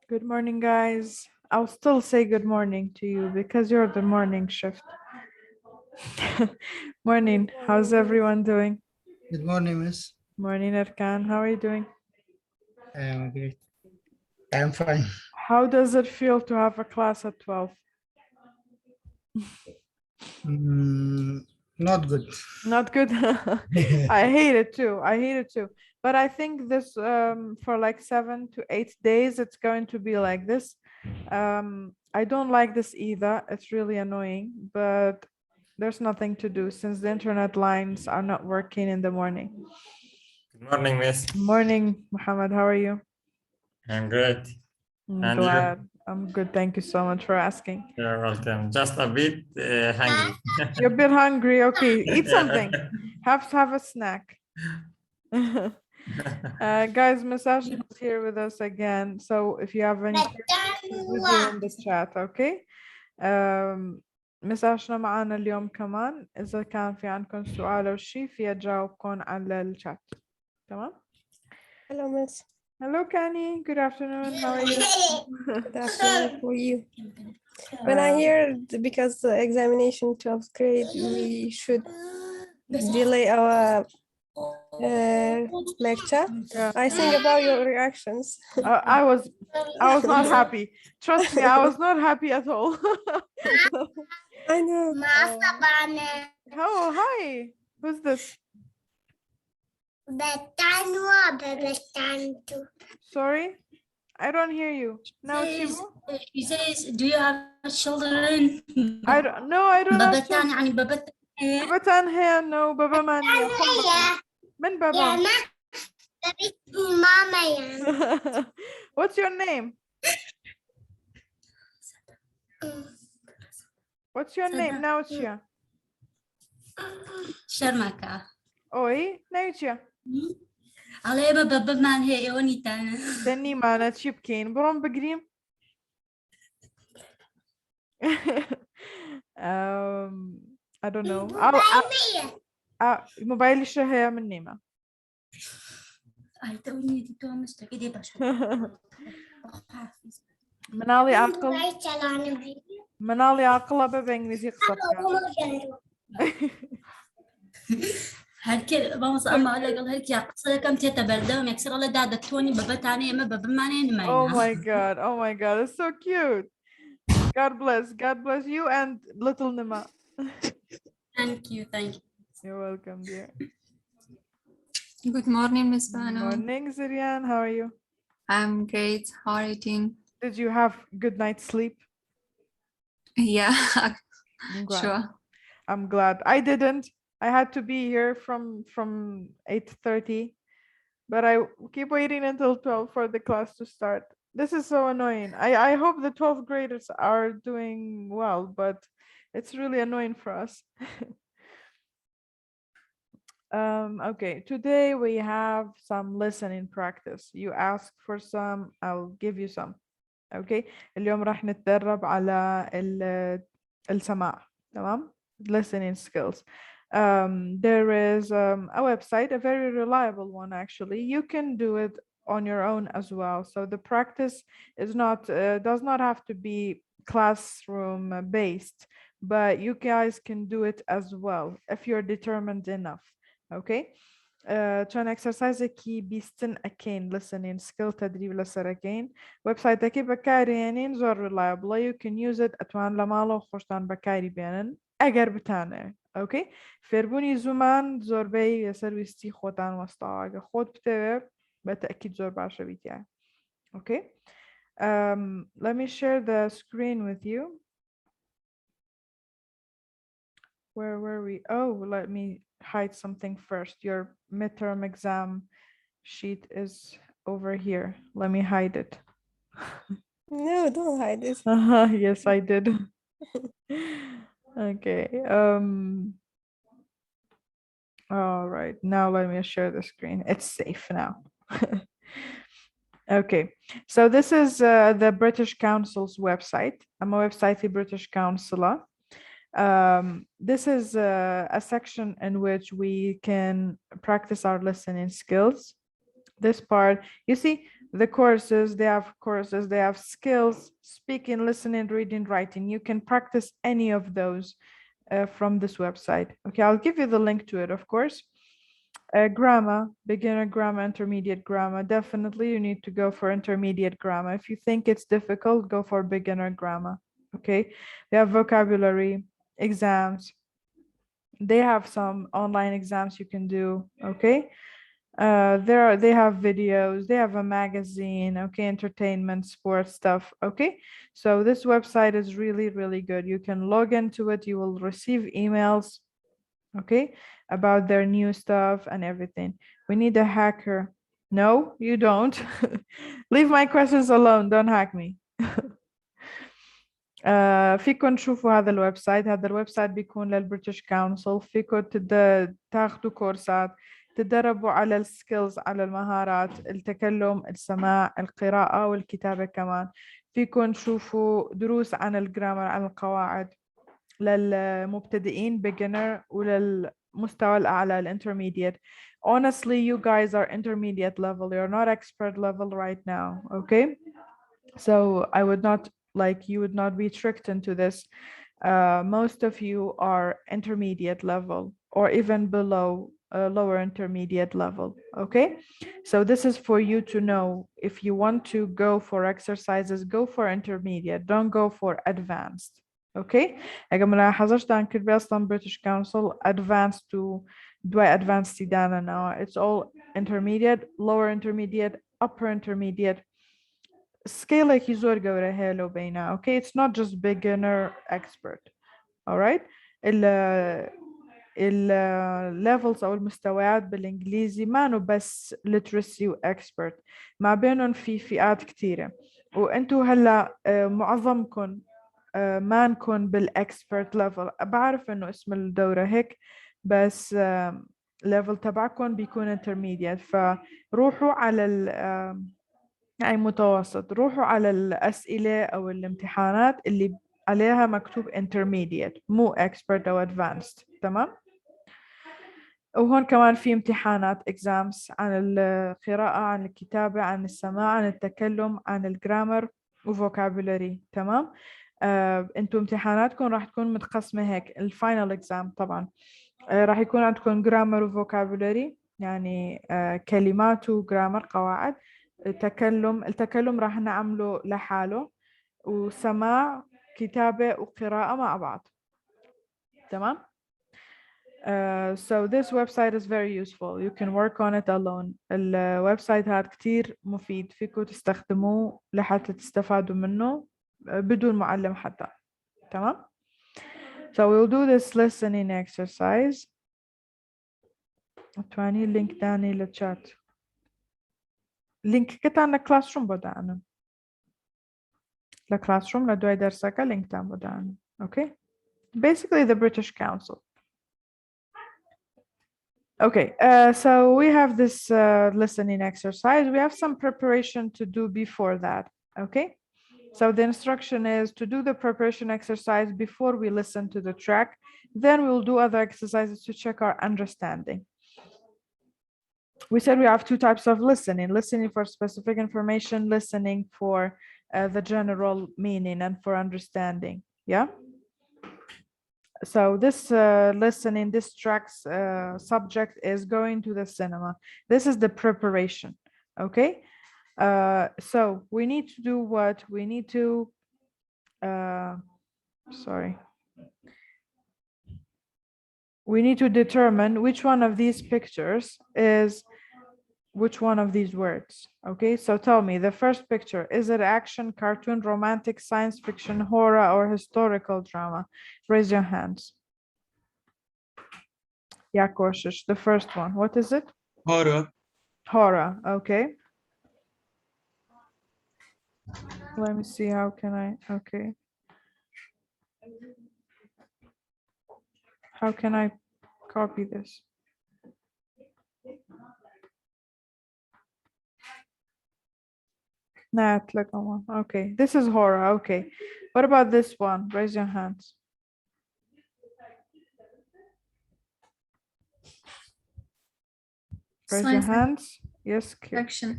Good morning, guys. I'll still say good morning to you because you're the morning shift. Morning. How's everyone doing? Good morning, Miss. Morning, Erkan. How are you doing? I am great. I am fine. How does it feel to have a class at 12? Not good. Not good. I hate it too. I hate it too. But I think this for like 7 to 8 days, it's going to be like this. I don't like this either. It's really annoying, but there's nothing to do since the internet lines are not working in the morning. Good morning, Miss. Morning, Muhammad. How are you? I'm great. I'm And you? glad. I'm good. Thank you so much for asking. You're welcome. Just a bit hungry. You're a bit hungry. Okay, eat something. Have a snack. Guys, Miss Ashna is here with us again. So if you have any questions, please do in the chat, okay? Miss Ashna معانا اليوم كمان. إذا كان في عندكم سؤال أو شيء فيها تجاوبكم على الشات. تمام؟ Hello, Miss. Hello, Kani. Good afternoon. How are you? Good afternoon for you. When I hear because the examination 12th grade, we should delay our lecture. Yeah. I think about your reactions. I was not happy. Trust me, I was not happy at all. I know. Oh, hi. Who's this? Sorry, I don't hear you. Now, Chibu? She says, do you have children? I don't. No, I don't have children. يعني بابا Baba Tanha, no, Baba Mania. من Baba? What's your name? What's your name? Nauchia. شرمكة Oi, Nauchia. على بابا ما هي يوني تانا Tenni mana chipkin. Brom begrim. I don't know. موبايلي شهية من نيمة. أي توني دي تو مستقدي بشر منالي عقلة بإنجليزي قصة. هالكل بامس أما أقول لك هالك يا قصة كم تتبردم يكسر الله دادة توني بابا تاني أما بابا ماني نماينا. Oh my god. Oh my god. It's so cute. God bless. God bless you and little Nima. Thank you. You're welcome, dear. Good morning, Miss Banu. Morning, Zirian. How are you? I'm great. How are you doing? Did you have good night's sleep? Yeah, I'm glad. sure. I'm glad. I didn't. I had to be here from 8:30, but I keep waiting until 12 for the class to start. This is so annoying. I hope the 12th graders are doing well, but it's really annoying for us. Okay, today we have some listening practice. You asked for some, I'll give you some. Okay, اليوم راح نتدرب على السماع. تمام? Listening skills. There is a website, a very reliable one actually. You can do it on your own as well. So the practice is not does not have to be classroom based, but you guys can do it as well if you're determined enough. Okay. كان exercise كي بيستن أكين listening skill تدريب لسركين website كي بكاري يعني زور reliable you can use it أتوان لمالو خوشتان بكاري بيانن أجر بتانه okay فربوني زمان زور بي يسرويستي خوتان وسطاق خود بتوه بتأكيد زور باشا بيتيا okay let me share the screen with you. Where were we? Oh, let me hide something first. Your midterm exam sheet is over here. Let me hide it. No, don't hide this. Yes, I did. Okay. All right. Now let me share the screen. It's safe now. Okay. So this is the British Council's website. I'm a website the British Council. This is a section in which we can practice our listening skills. This part, you see, the courses, they have skills, speaking, listening, reading, writing. You can practice any of those from this website. Okay, I'll give you the link to it, of course. Grammar, beginner grammar, intermediate grammar. Definitely you need to go for intermediate grammar. If you think it's difficult, go for beginner grammar. Okay, they have vocabulary, exams. They have some online exams you can do. Okay, they have videos, they have a magazine, okay, entertainment, sports stuff. Okay, so this website is really, really good. You can log into it, you will receive emails, okay, about their new stuff and everything. We need a hacker. No, you don't. Leave my questions alone, don't hack me. فيكم تشوفوا هذا الويب سايت بيكون للبريتش كونسل. فيكم تاخذوا كورسات، تدربوا على السكيلز، على المهارات، التكلم، السماع، القراءة والكتابة كمان. فيكم تشوفوا دروس عن الجرامر، عن القواعد للمبتدئين beginner وللمستوى الأعلى intermediate. Honestly, you guys are intermediate level. You're not expert level right now, okay? So I would not, like, you would not be tricked into this. Most of you are intermediate level or even below lower intermediate level, okay? So this is for you to know. If you want to go for exercises, go for intermediate, don't go for advanced, okay? اگه ملاحظش دان كتبي أصلا British Council advanced to دواي advanced دانا now. It's all intermediate, lower intermediate, upper intermediate. Scale like يزور قورة هيلو بينا, okay? It's not just beginner expert, all right? الليفلز او المستويات بالانجليزي ما انه بس literacy و expert، ما بينهم في فئات كثيره، وانتم هلا معظمكم ما نكون بالاكسبرت ليفل. بعرف انه اسم الدوره هيك، بس ليفل تبعكم بيكون intermediate، فروحوا على يعني متوسط، روحوا على الاسئله او الامتحانات اللي عليها مكتوب intermediate مو expert أو advanced، تمام؟ وهون كمان في امتحانات exams عن القراءة، عن الكتابة، عن السماع، عن التكلم، عن الجرامر وفوكابولري، تمام؟ انتوا امتحاناتكم راح تكون متقسمة هيك. الفاينل exam طبعا راح يكون عندكم جرامر وفوكابولري، يعني كلمات وجرامر قواعد. التكلم راح نعمله لحاله، وسماع، كتابة وقراءة مع بعض، تمام؟ So this website is very useful. You can work on it alone. الويب سايت هذا كتير مفيد، فيكم تستخدموه لحتى تستفادوا منه بدون معلم حتى، تمام؟ So we'll do this listening exercise. تواني لينك تاني للchat. لينك كتان classroom بدأنا. classroom لدوي درسك لينك تان بدأنا. Okay? Basically the British Council. Okay, so we have this listening exercise. We have some preparation to do before that, okay? So the instruction is to do the preparation exercise before we listen to the track. Then we'll do other exercises to check our understanding. We said we have two types of listening: listening for specific information, listening for the general meaning and for understanding, yeah? So this listening, this track's subject is going to the cinema. This is the preparation, okay? So we need to do what? We need to, we need to determine which one of these pictures is which one of these words, okay? So tell me, the first picture, is it action, cartoon, romantic, science fiction, horror, or historical drama? Raise your hands. Yeah, Korshish, the first one, what is it? Horror. Horror, okay. Let me see, how can I, okay. How can I copy this? Nah, click on one. Okay, this is horror. Okay, what about this one? Raise your hands. Raise your hands. Yes. Action.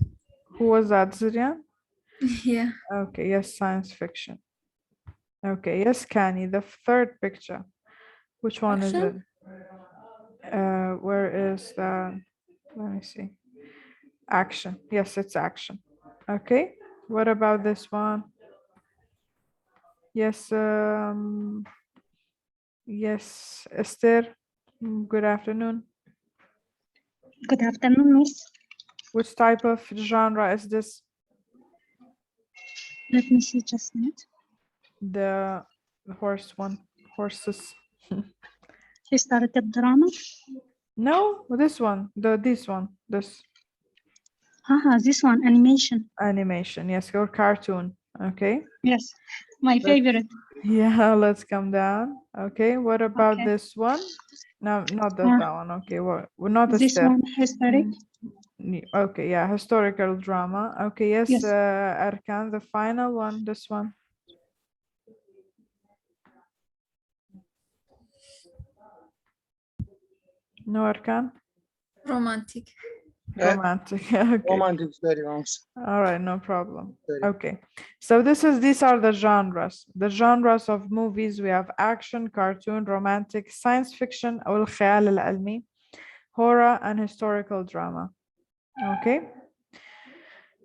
Who was that, Zurian? Yeah. Okay, yes, science fiction. Okay, yes, Kani, the third picture. Which one is it? Where is the, let me see. Action. Yes, it's action. Okay, what about this one? Yes, yes, Esther, good afternoon. Good afternoon, Miss. Which type of genre is this? Let me see just a minute. The horse one, horses. Historical drama. No, this one, this one, this This one, animation. animation. Yes, your cartoon. Okay. Yes, my favorite. Yeah, let's come down. Okay, what about Okay. this one? No, not that, Uh, that one. Okay, what? Well, not a This step. one, historic. Okay, yeah, historical drama. Okay, yes, Yes. Arkan, the final one, this one. No, Arkan? Romantic. Romantic. Okay. Romantic story, moms. All right, no problem. Sorry. Okay, so these are the genres. The genres of movies, we have action, cartoon, romantic, science fiction, أو الخيال العلمي, horror, and historical drama. Okay,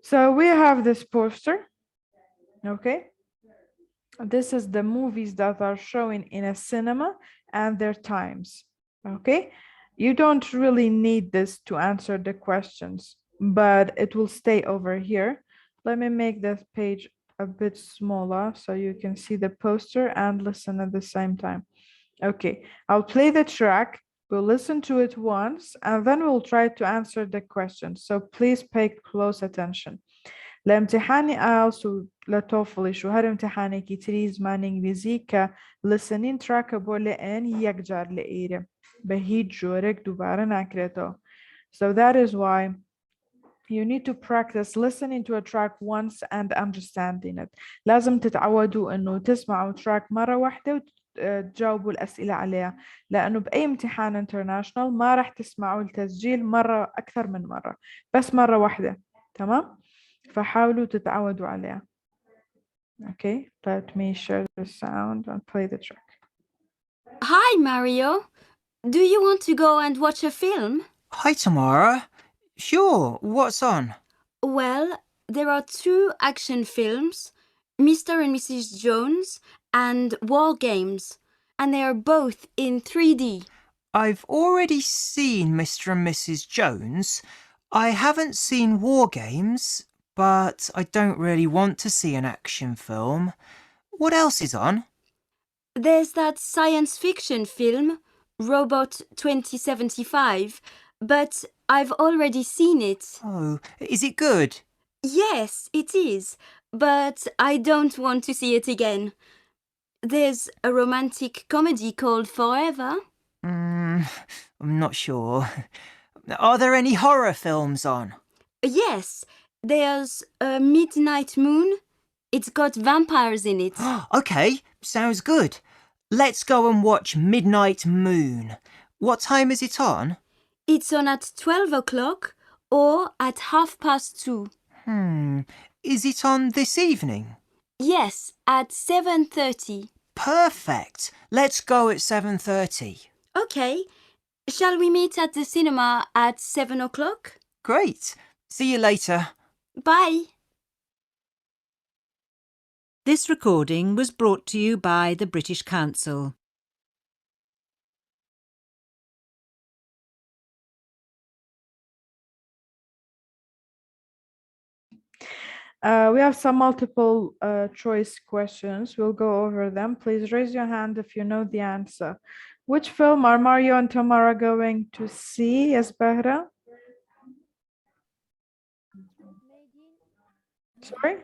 so we have this poster. Okay, this is the movies that are showing in a cinema and their times. Okay, you don't really need this to answer the questions, but it will stay over here. Let me make this page a bit smaller so you can see the poster and listen at the same time. Okay, I'll play the track. We'll listen to it once and then we'll try to answer the questions. So please pay close attention. لامتحاني IELTS لتوفل شو هر امتحاني كي تريز مان انجليزي ك listening track بوله ان یک جار لئیره به هیچ جورك دوباره نکرده. So that is why you need to practice listening to a track once and understanding it. لازم تتعودوا انه تسمعوا track مرة واحدة وتجاوبوا الأسئلة عليها، لأنه بأي امتحان international ما راح تسمعوا التسجيل مرة أكثر من مرة، بس مرة واحدة. تمام؟ فحاولوا تتعودوا عليها. Okay, let me share the sound and play the track. Hi, Mario. Do you want to go and watch a film? Hi, Tamara. Sure, what's on? Well, there are two action films, Mr. and Mrs. Jones and War Games, and they are both in 3D. I've already seen Mr. and Mrs. Jones. I haven't seen War Games, but I don't really want to see an action film. What else is on? There's that science fiction film, Robot 2075, but I've already seen it. Oh, is it good? Yes, it is, but I don't want to see it again. There's a romantic comedy called Forever. I'm not sure. Are there any horror films on? Yes, there's a Midnight Moon. It's got vampires in it. Okay, sounds good. Let's go and watch Midnight Moon. What time is it on? It's on at 12 o'clock or at 2:30. Is it on this evening? Yes, at 7:30. Perfect. Let's go at 7:30. Okay. Shall we meet at the cinema at 7 o'clock? Great. See you later. Bye. This recording was brought to you by the British Council. We have some multiple choice questions. We'll go over them. Please raise your hand if you know the answer. Which film are Mario and Tamara going to see? Yes, Bahra? Sorry?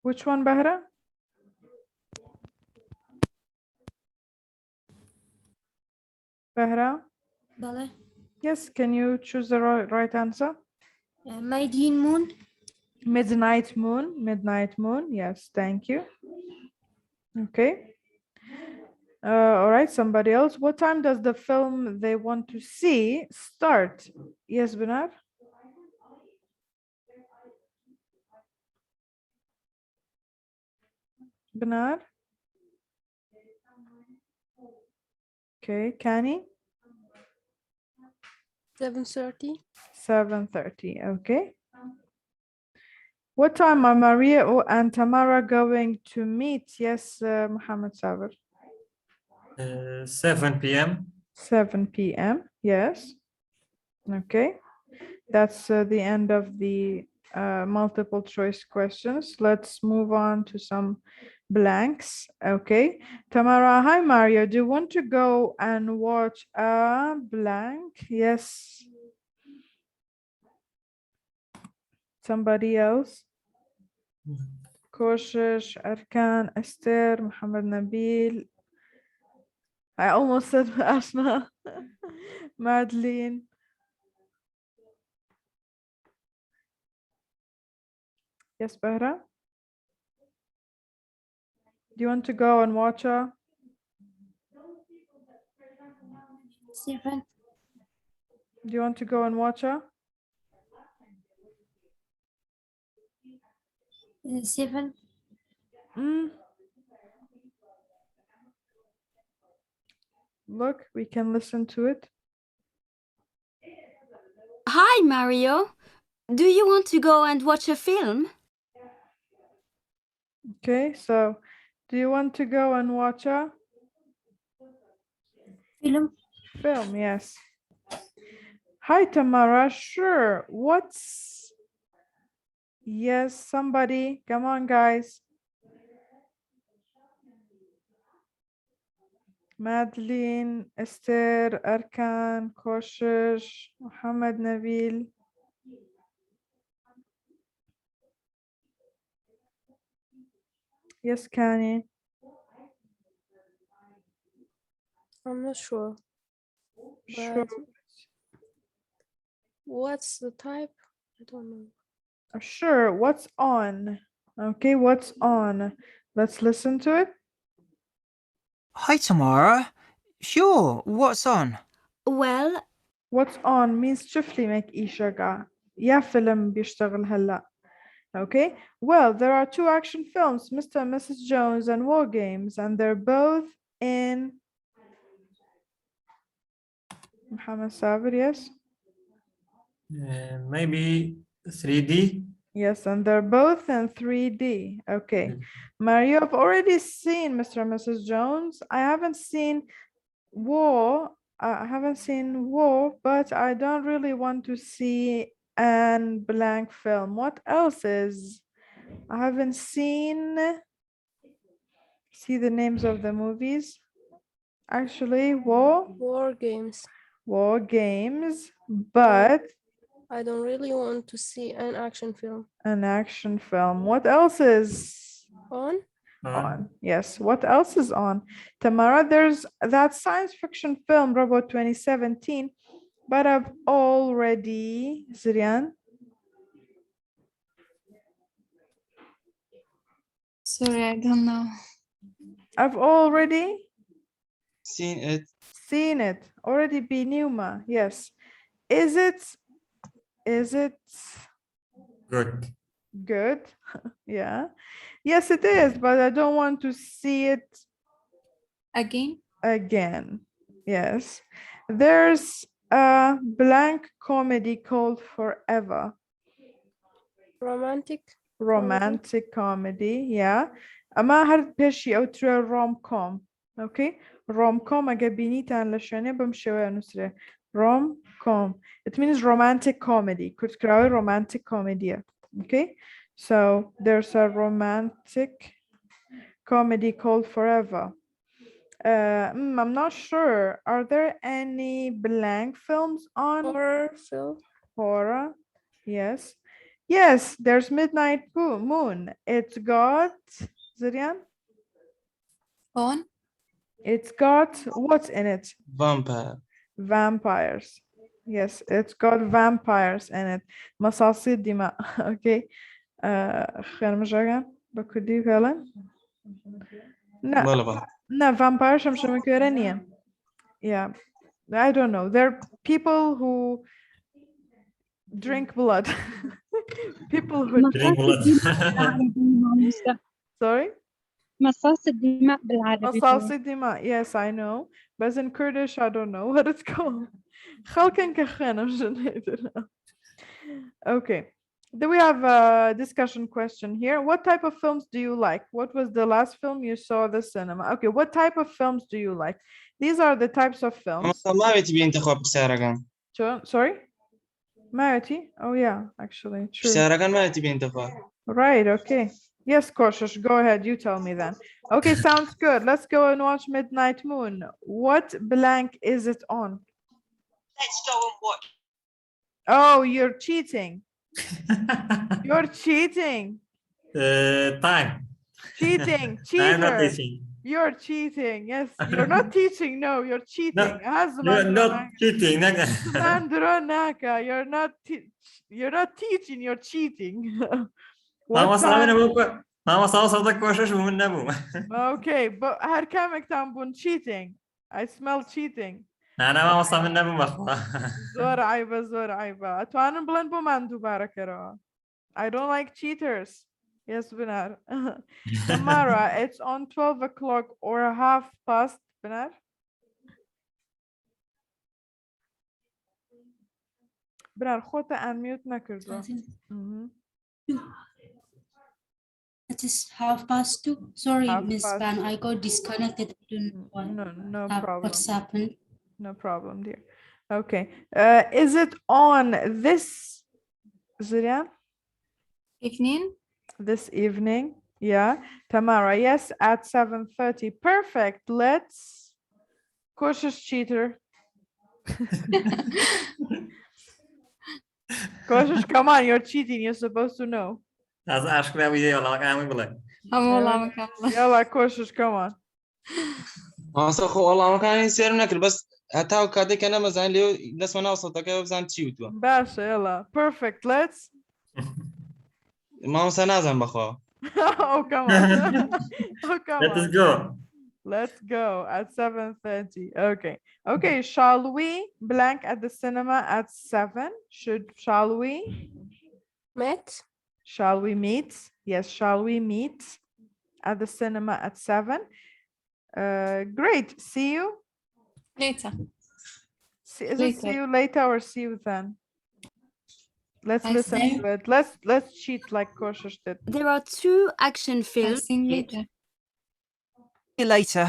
Which one, Bahra? Bahra? Bale. Yes, can you choose the right answer? Midnight Moon. Midnight Moon. Midnight Moon. Yes, thank you. Okay. All right, somebody else. What time does the film they want to see start? Yes, Benar? Benar? Okay, Kani? 7:30. 7:30, okay. What time are Maria and Tamara going to meet? Yes, Muhammad Sabir. 7 p.m. 7 p.m. Yes. Okay. That's the end of the multiple choice questions. Let's move on to some blanks. Okay. Tamara, hi Mario. Do you want to go and watch a blank? Yes. Somebody else? Koshish, Arkan, Esther, Muhammad Nabil. I almost said Ashna. Madeline. Yes, Bahra? Do you want to go and watch her? 7. Do you want to go and watch her? 7. Look, we can listen to it. Hi, Mario. Do you want to go and watch a film? Okay, so do you want to go and watch her? Film. Film, yes. Hi, Tamara. Sure. What's... Yes, somebody. Come on, guys. Madeline, Esther, Arkan, Koshish, Muhammad Nabil. Yes, Kani. I'm not sure. Sure. But what's the type? I don't know. Sure. What's on? Okay, what's on? Let's listen to it. Hi, Tamara. Sure, what's on? Well, What's on means شوف لي make إيشاقة. يا فيلم بيشتغل هلا. Okay, well, there are two action films, Mr. and Mrs. Jones and War Games, and they're both in Muhammad Sabir, yes? Maybe 3D. Yes, and they're both in 3D. Okay. Mario, I've already seen Mr. and Mrs. Jones. I haven't seen War. I haven't seen War, but I don't really want to see an blank film. What else is? I haven't seen. See the names of the movies. Actually, War Games. War Games, but I don't really want to see an action film. an action film. What else is On? on? Yes, what else is on? Tamara, there's that science fiction film, Robot 2017, but I've already, Zirian, Sorry, I don't know. I've already Seen it. seen it. Already Binuma, yes. Is it Good. good? Yeah. Yes, it is, but I don't want to see it Again? again. Yes. There's a blank comedy called Forever. Romantic comedy, yeah. أما هرد بيشي أو ترى rom-com. Okay. Rom-com أجابيني تان لشاني بمشي نسرة. Rom-com. It means romantic comedy. كنت كراوي romantic comedy. Okay. So there's a romantic comedy called Forever. I'm not sure. Are there any blank films on? Horror film? Horror. Yes. Yes, there's Midnight Moon. It's got, Zirian? On? It's got, what's in it? Vampire. Vampires. Yes, it's got vampires in it. مصاصي الدماء. Okay. خير مجانا بكدي فعلا. No, vampires I'm showing you. Yeah. I don't know. They're people who drink blood. People who Drink blood. Sorry? مصاص الدماء بالعربي. مصاص الدماء. Yes, I know. But in Kurdish, I don't know what it's called. خلقن كخانة مش هنقدر. Okay. Do we have a discussion question here? What type of films do you like? What was the last film you saw at the cinema? Okay, what type of films do you like? These are the types of films. ما بتبي انتخاب بسارقان Sorry? Marity? Oh yeah, actually, true. بسارقان ما تبي انتخاب. Right, okay. Yes, Koshish, go ahead. You tell me then. Okay, sounds good. Let's go and watch Midnight Moon. What blank is it on? Let's go and watch. Oh, you're cheating. You're cheating. Time. Cheating. I'm not Cheater. teaching. You're cheating. Yes, you're not teaching. No, you're cheating. You're not cheating. You're not teaching, you're cheating. ماما What صار من time? أبوك ماما صار صوتك وشش ومن أبو. Okay, but هر كامك تنبون cheating. I smell cheating. أنا ماما صار من أبو مخوا. زور عيبة زور عيبة. أتوانا بلن بماندو باركرا. I don't like cheaters. Yes, Benar. Tamara, it's on 12 o'clock or 1:30, Benar. Benar, خودت unmute نكردو. It is 2:30. Sorry, Miss 2:30. Ban, I got disconnected. I don't know what, No problem. what's happened. No problem, dear. Okay. Is it on this, Zurian? Evening. This evening? Yeah. Tamara, yes, at 7:30. Perfect. Let's. Cautious cheater. Cautious, come on, you're cheating. You're supposed to know. از عشق نبیده والله كان بقول. هم والله ما كمل. Yalla, cautious, come on. خو والله ما كان يصير نكر بس هتاو كادك أنا مثلا ليو ناس ما وصلتك مثلا تشيوتوا. Basha, yalla. Perfect. Let's. ما مثلا نازم بخوا. Oh, come on. Oh, come Let us on. go. Let's go at 7:30. Okay. Okay. Shall we blank at the cinema at 7? Shall we? Met. Shall we meet? Yes. Shall we meet at the cinema at 7? Great. See you. Later. Is it see you later or see you then? Let's I listen see. to it. Let's cheat like Koshish did. There are 2 action I'll films. sing later. See you later.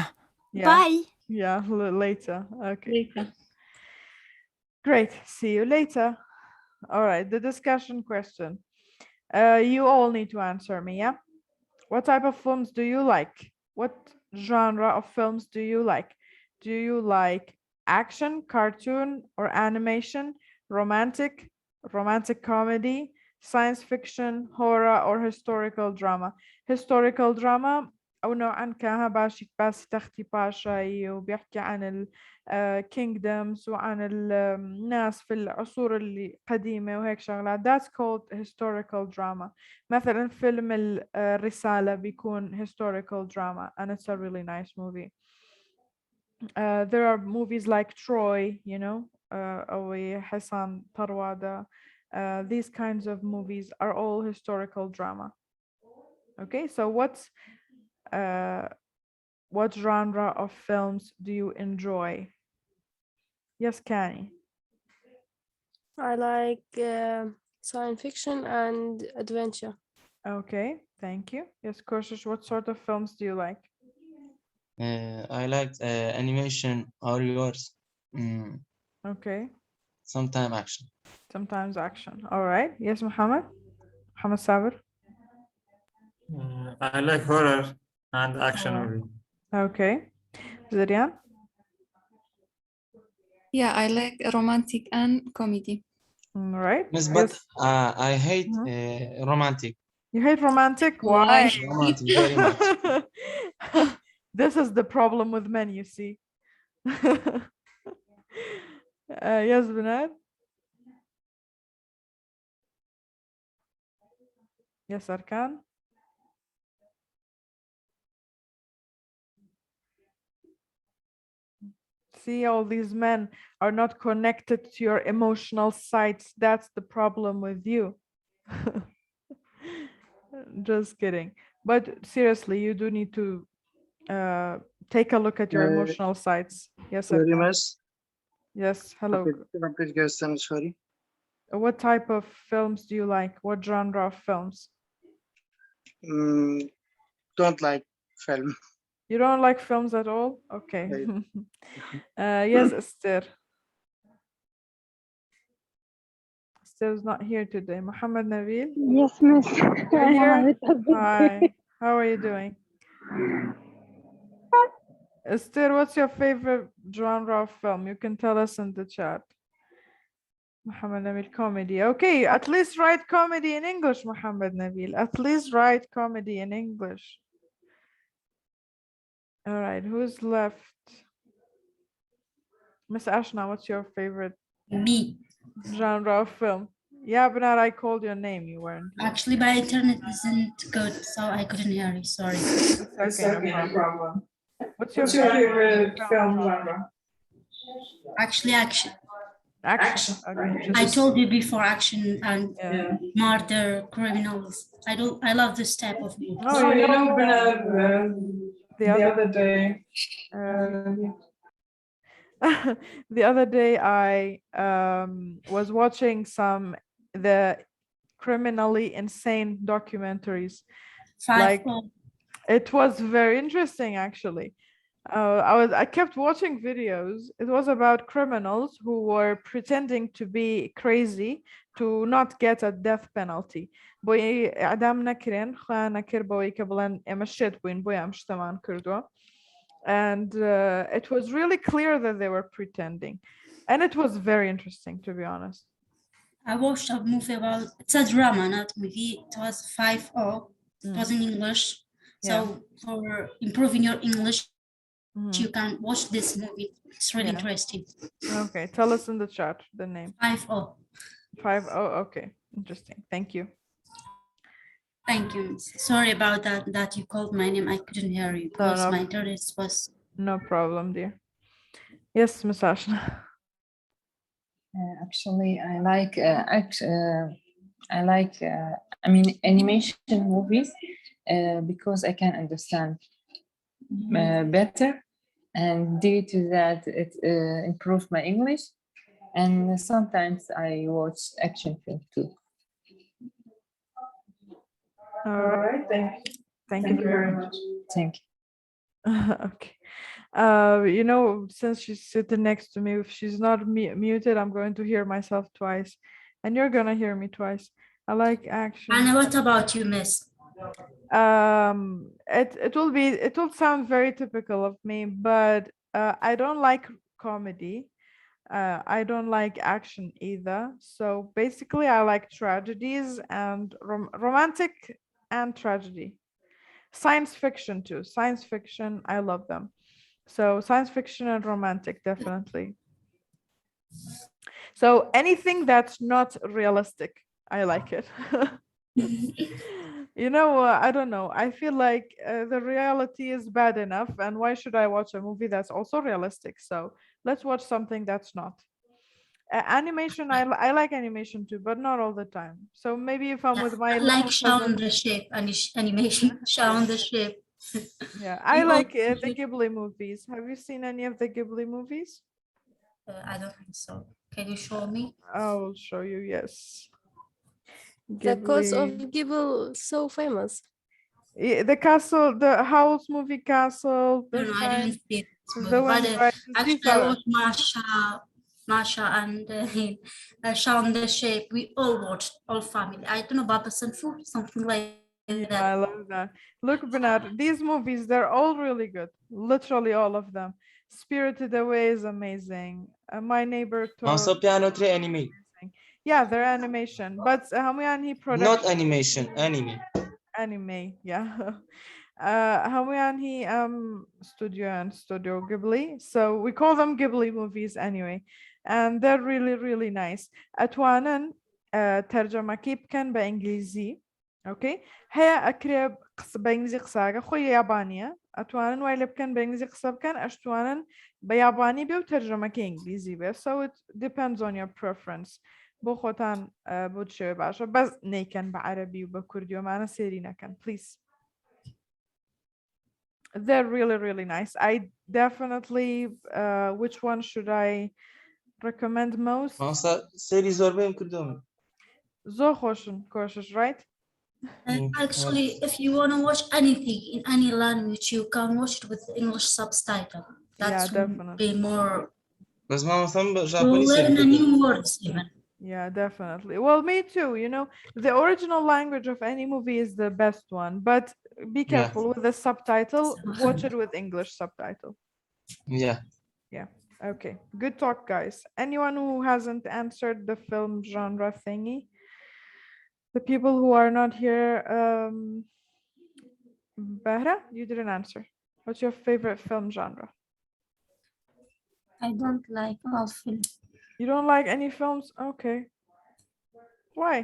Yeah. Bye. Yeah. Later. Okay. Later. Great. See you later. All right. The discussion question. You all need to answer me, yeah? What type of films do you like? What genre of films do you like? Do you like action, cartoon, or animation, romantic comedy, science fiction, horror, or historical drama? Historical drama أو نوعا كان باشي بس تختي باشاي وبيحكي عن ال kingdoms وعن الناس في العصور القديمة وهيك شغلات. That's called historical drama. مثلا فيلم الرسالة بيكون historical drama and it's a really nice movie. There are movies like Troy, you know, أو حسن طروادة. These kinds of movies are all historical drama. Okay, so what genre of films do you enjoy? Yes, Kani. I like science fiction and adventure. Okay, thank you. Yes, Koshish, what sort of films do you like? I liked animation or yours. Okay, Sometime action. sometimes action. All right. Yes, Muhammad Sabir. I like horror and action Horror. movie. Okay. Zirian? Yeah, I like romantic and comedy. All right. Miss, but Yes. I hate romantic. You hate romantic? Why? Why? Romantic very much. This is the problem with men, you see. Yes, Banat? Yes, Arkan? See, all these men are not connected to your emotional sides. That's the problem with you. Just kidding. but seriously, you do need to take a look at your emotional sides. Yes, Very Adnan. much. Yes, hello. Please question, sorry. What type of films do you like? What genre of films? Don't like film. You don't like films at all? Okay. Yes, Esther. Esther's not here today. Muhammad Nabil? Yes, miss. You're I here? am a little bit Hi. How are you doing? Esther, what's your favorite genre of film? You can tell us in the chat. Muhammad Nabil, comedy. Okay, at least write comedy in English, Muhammad Nabil. At least write comedy in English. All right, who's left? Miss Ashna, what's your favorite B. genre of film? Yeah, but not I called your name, you weren't. Actually, my internet isn't good, so I couldn't hear you. Sorry. It's okay, no problem. What's your favorite film genre? Actually, action. Action. Okay. I told you before, action and Yeah. murder, criminals. I love this type of movies. Oh, you know, the other day, the other day I was watching the criminally insane documentaries. Like, it was very interesting, actually. I kept watching videos. It was about criminals who were pretending to be crazy to not get a death penalty. بۆی ئەعدام نەکرێن خۆیان نەکرد بەوەی کە بڵێن ئێمە شێت بووین بۆی ئەم شتەمان کردووە. And it was really clear that they were pretending. And it was very interesting, to be honest. I watched a movie about, it's a drama, not movie. It was 5-0. It was in English. So for improving your English, you can watch this movie. It's really interesting. Okay, tell us in the chat the name. 5-0. 5-0, okay, interesting. Thank you. Thank you. Sorry about that you called my name. I couldn't hear you because no. my internet was... No problem, dear. Yes, Miss Ashna. Actually, I mean animation movies because I can understand better, and due to that it improved my English, and sometimes I watch action film too. All right, thank you very much. Thank you. Okay. You know, since she's sitting next to me, if she's not muted, I'm going to hear myself twice, and you're gonna hear me twice. I like action. And what about you, Miss? It will sound very typical of me, but I don't like comedy. I don't like action either. So basically, I like tragedies and romantic and tragedy. Science fiction too. Science fiction, I love them. So science fiction and romantic, definitely. So anything that's not realistic, I like it. You know, I don't know. I feel like the reality is bad enough, and why should I watch a movie that's also realistic? So let's watch something that's not. Animation, I like animation too, but not all the time. So maybe if I'm with my like Shaun the Sheep animation, Shaun the Sheep. Yeah, I like the Ghibli movies. Have you seen any of the Ghibli movies? I don't think so. Can you show me? I will show you, yes. The Coast of Gibble, so famous. The castle, the Howl's movie Castle. No, I didn't see it. The But one actually, I watched Masha and Shaun the Sheep. We all watched, all family. I don't know, Baba Sanfu, something like that. I love that. Look, Bernard, these movies, they're all really good. Literally all of them. Spirited Away is amazing. My Neighbor Also, Piano 3 anime. Yeah, they're animation, but Hamuyani production. Not animation, anime. Anime, yeah. Hamuyani Studio Ghibli. So we call them Ghibli movies anyway. And they're really, really nice. Atwanan ترجمة كيف كان بإنجليزي. Okay. هي أقرب بإنجليزي قصاقة خوي يابانية. أتوانا وإلا بكن بإنجليزي قصاب كان أشتوانا بياباني بيو ترجمة كإنجليزي بي. So it depends on your preference. بو خوتان بود شوي باشا بس نيكن بعربي وبكردي ومعنا سيرينا كان please. They're really, really nice. I definitely, which one should I recommend most? مامۆستا سێری زۆربەیم کردوم. زۆر خۆشن right? Actually, if you want to watch anything in any language, you can watch it with English subtitle. That's definitely. be more. بەس مامۆستام بە You ژاپۆنی learn سێری a کردوم. new words even. Yeah, definitely. Well, me too. You know, the original language of any movie is the best one, but be careful with the subtitle. Watch it with English subtitle. Yeah. Yeah. Okay. Good talk, guys. Anyone who hasn't answered the film genre thingy? The people who are not here, Bahra, you didn't answer. What's your favorite film genre? I don't like all films. You don't like any films? Okay. Why?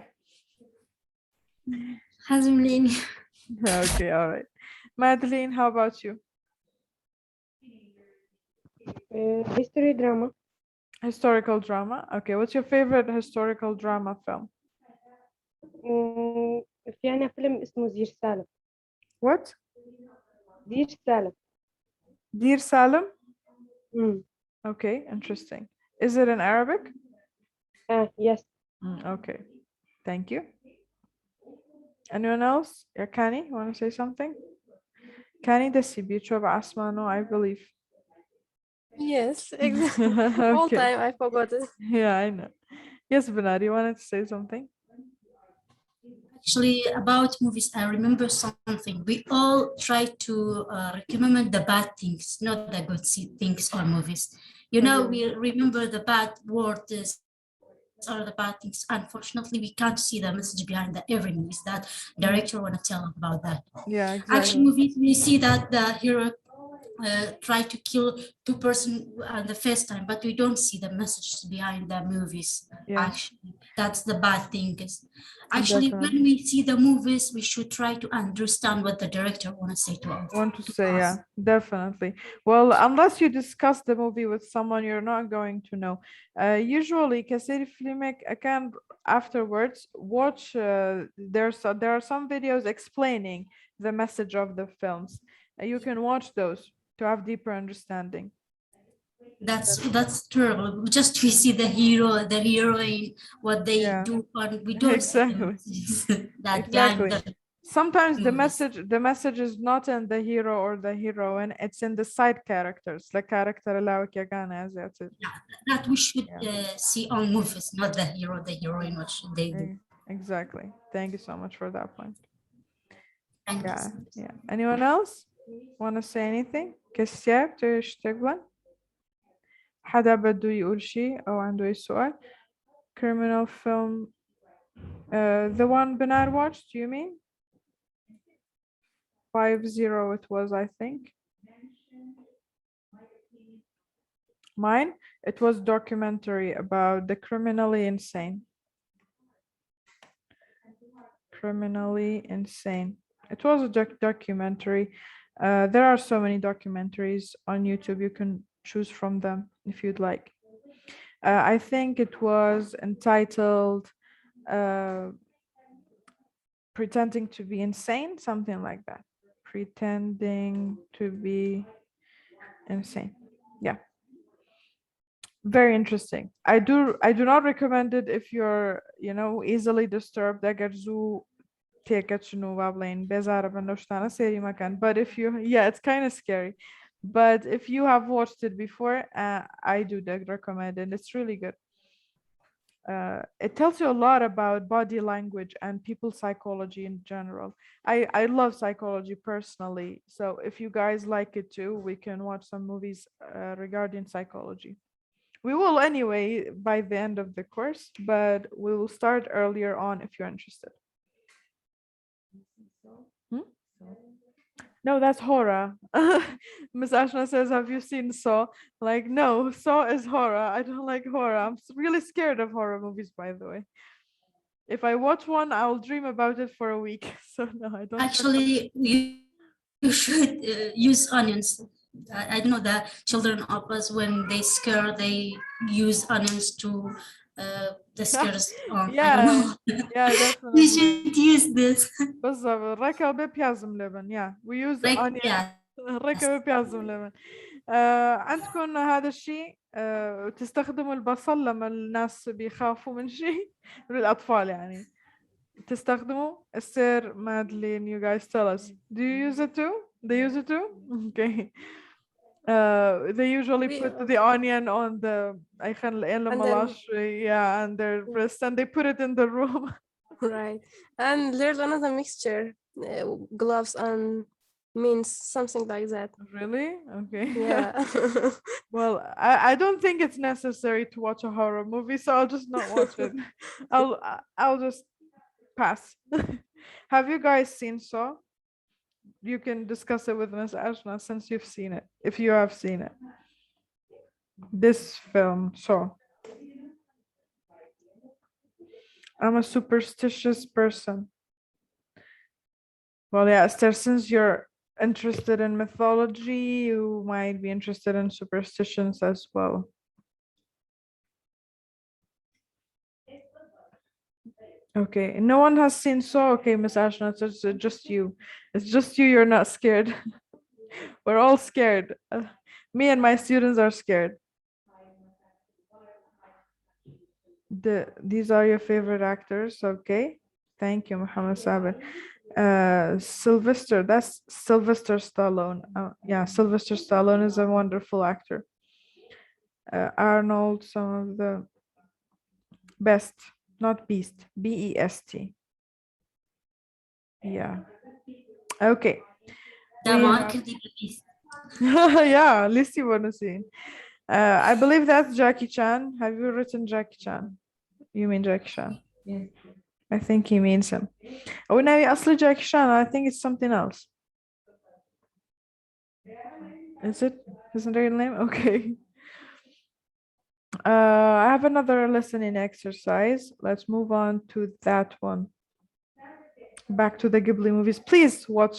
Hasn't been. Okay, all right. Madeline, how about you? History drama. Historical drama. Okay, what's your favorite historical drama film? في عنا فيلم اسمه زير سالم. What? زير سالم. Dear Salem? Okay, interesting. Is it in Arabic? Yes. Okay, thank you. Anyone else? Yeah, Kani, you want to say something? Kani Desibi Asmano, I believe. Yes, exactly. All Okay. time I forgot it. Yeah, I know. Yes, Benar, you wanted to say something? Actually, about movies, I remember something. We all try to recommend the bad things, not the good things or movies. You know, we remember the bad words or the bad things. Unfortunately, we can't see the message behind every movie that director want to tell about that. Yeah, exactly. Action movies, we see that the hero try to kill two persons at the first time, but we don't see the messages behind the movies. Yeah. Actually, that's the bad thing. Actually, Definitely. when we see the movies, we should try to understand what the director want to say to us. Yeah, definitely. Well, unless you discuss the movie with someone, you're not going to know. Usually, كثير فيلمك can afterwards watch. There are some videos explaining the message of the films. You can watch those to have deeper understanding. That's terrible. Just we see the hero, the heroine, what they do, and we don't Exactly. see that Exactly. behind the Sometimes the message is not in the hero or the heroine, it's in the side characters, the character that we should see on movies, not the hero, the heroine, what should they do. Exactly. Thank you so much for that point. Thank Yeah, you. yeah. Anyone else want to say anything? كسياب تشتغل؟ حدا بده يقول شيء أو عنده أي سؤال؟ Criminal film. The one Benar watched, you mean? 5-0 it was, I think. Mine, it was documentary about the criminally insane. Criminally insane. It was a documentary. There are so many documentaries on YouTube. You can choose from them if you'd like. I think it was entitled Pretending to be Insane, something like that. Pretending to be insane. Yeah. Very interesting. I do not recommend it if you're, easily disturbed. But if you, yeah, it's kind of scary. But if you have watched it before, I do recommend it. It's really good. It tells you a lot about body language and people's psychology in general. I love psychology personally. So if you guys like it too, we can watch some movies regarding psychology. We will anyway by the end of the course, but we will start earlier on if you're interested. No, that's horror. Miss Ashna says, have you seen Saw? Like, no, Saw is horror. I don't like horror. I'm really scared of horror movies, by the way. If I watch one, I'll dream about it for a week. So no, I don't. Actually, you should use onions. I know that children of us, when they scare, they use onions to the scares. Yeah, definitely. We should use this. بالضبط. ركبة بيازم لبن. Yeah, we use onions. Yeah, الركبة بيعزم لبن. عندكم هذا الشيء تستخدموا البصل لما الناس بيخافوا من شيء للأطفال يعني تستخدموا السير مادلين you guys tell us do you use it too they use it too okay they usually put the onion on the And then- yeah and their wrist and they put it in the room Right. And there's another mixture, gloves and mince, something like that. really okay Yeah. well I don't think it's necessary to watch a horror movie so I'll just not watch it I'll just pass have you guys seen Saw you can discuss it with Miss Ashna since you've seen it if you have seen it this film Saw I'm a superstitious person well yeah Esther since you're interested in mythology you might be interested in superstitions as well okay no one has seen Saw okay Miss Ashna it's just you it's just you you're not scared we're all scared me and my students are scared these are your favorite actors okay thank you Muhammad Sabir Sylvester that's Sylvester Stallone yeah Sylvester Stallone is a wonderful actor Arnold some of the best not beast BEST yeah okay ده We معاك have- دي بالإيست. yeah at least you want to see I believe that's Jackie Chan have you written Jackie Chan you mean Jackie Chan Yes. I think he means him oh no أصل Jackie Chan I think it's something else is it his real name okay I have another listening exercise let's move on to that one back to the Ghibli movies please watch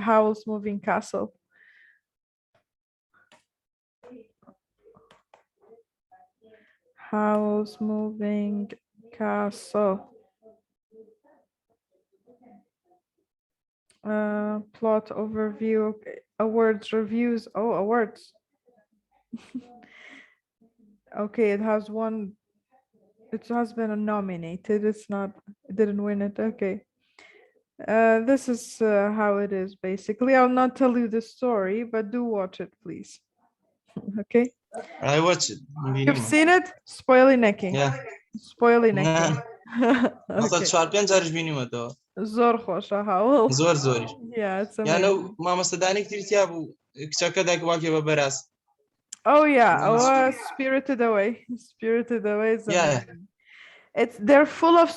Howl's Moving Castle Howl's Moving Castle plot overview okay. Awards reviews oh awards okay it has won it has been nominated it's not it didn't win it okay this is how it is basically I'll not tell you the story but do watch it please okay I watch it. you've seen it spoiling necking Yeah. spoiling necking اصلا okay چهار پێنج جارش بینیمەتەوە زۆر خۆشە هاوڵ زۆر زۆریش yeah it's یانە amazing مامۆستادانی ترتیا بوو کچەکە دایک واکێ بە بەراز oh yeah oh Spirited Away Spirited Away is Yeah. amazing. They're full of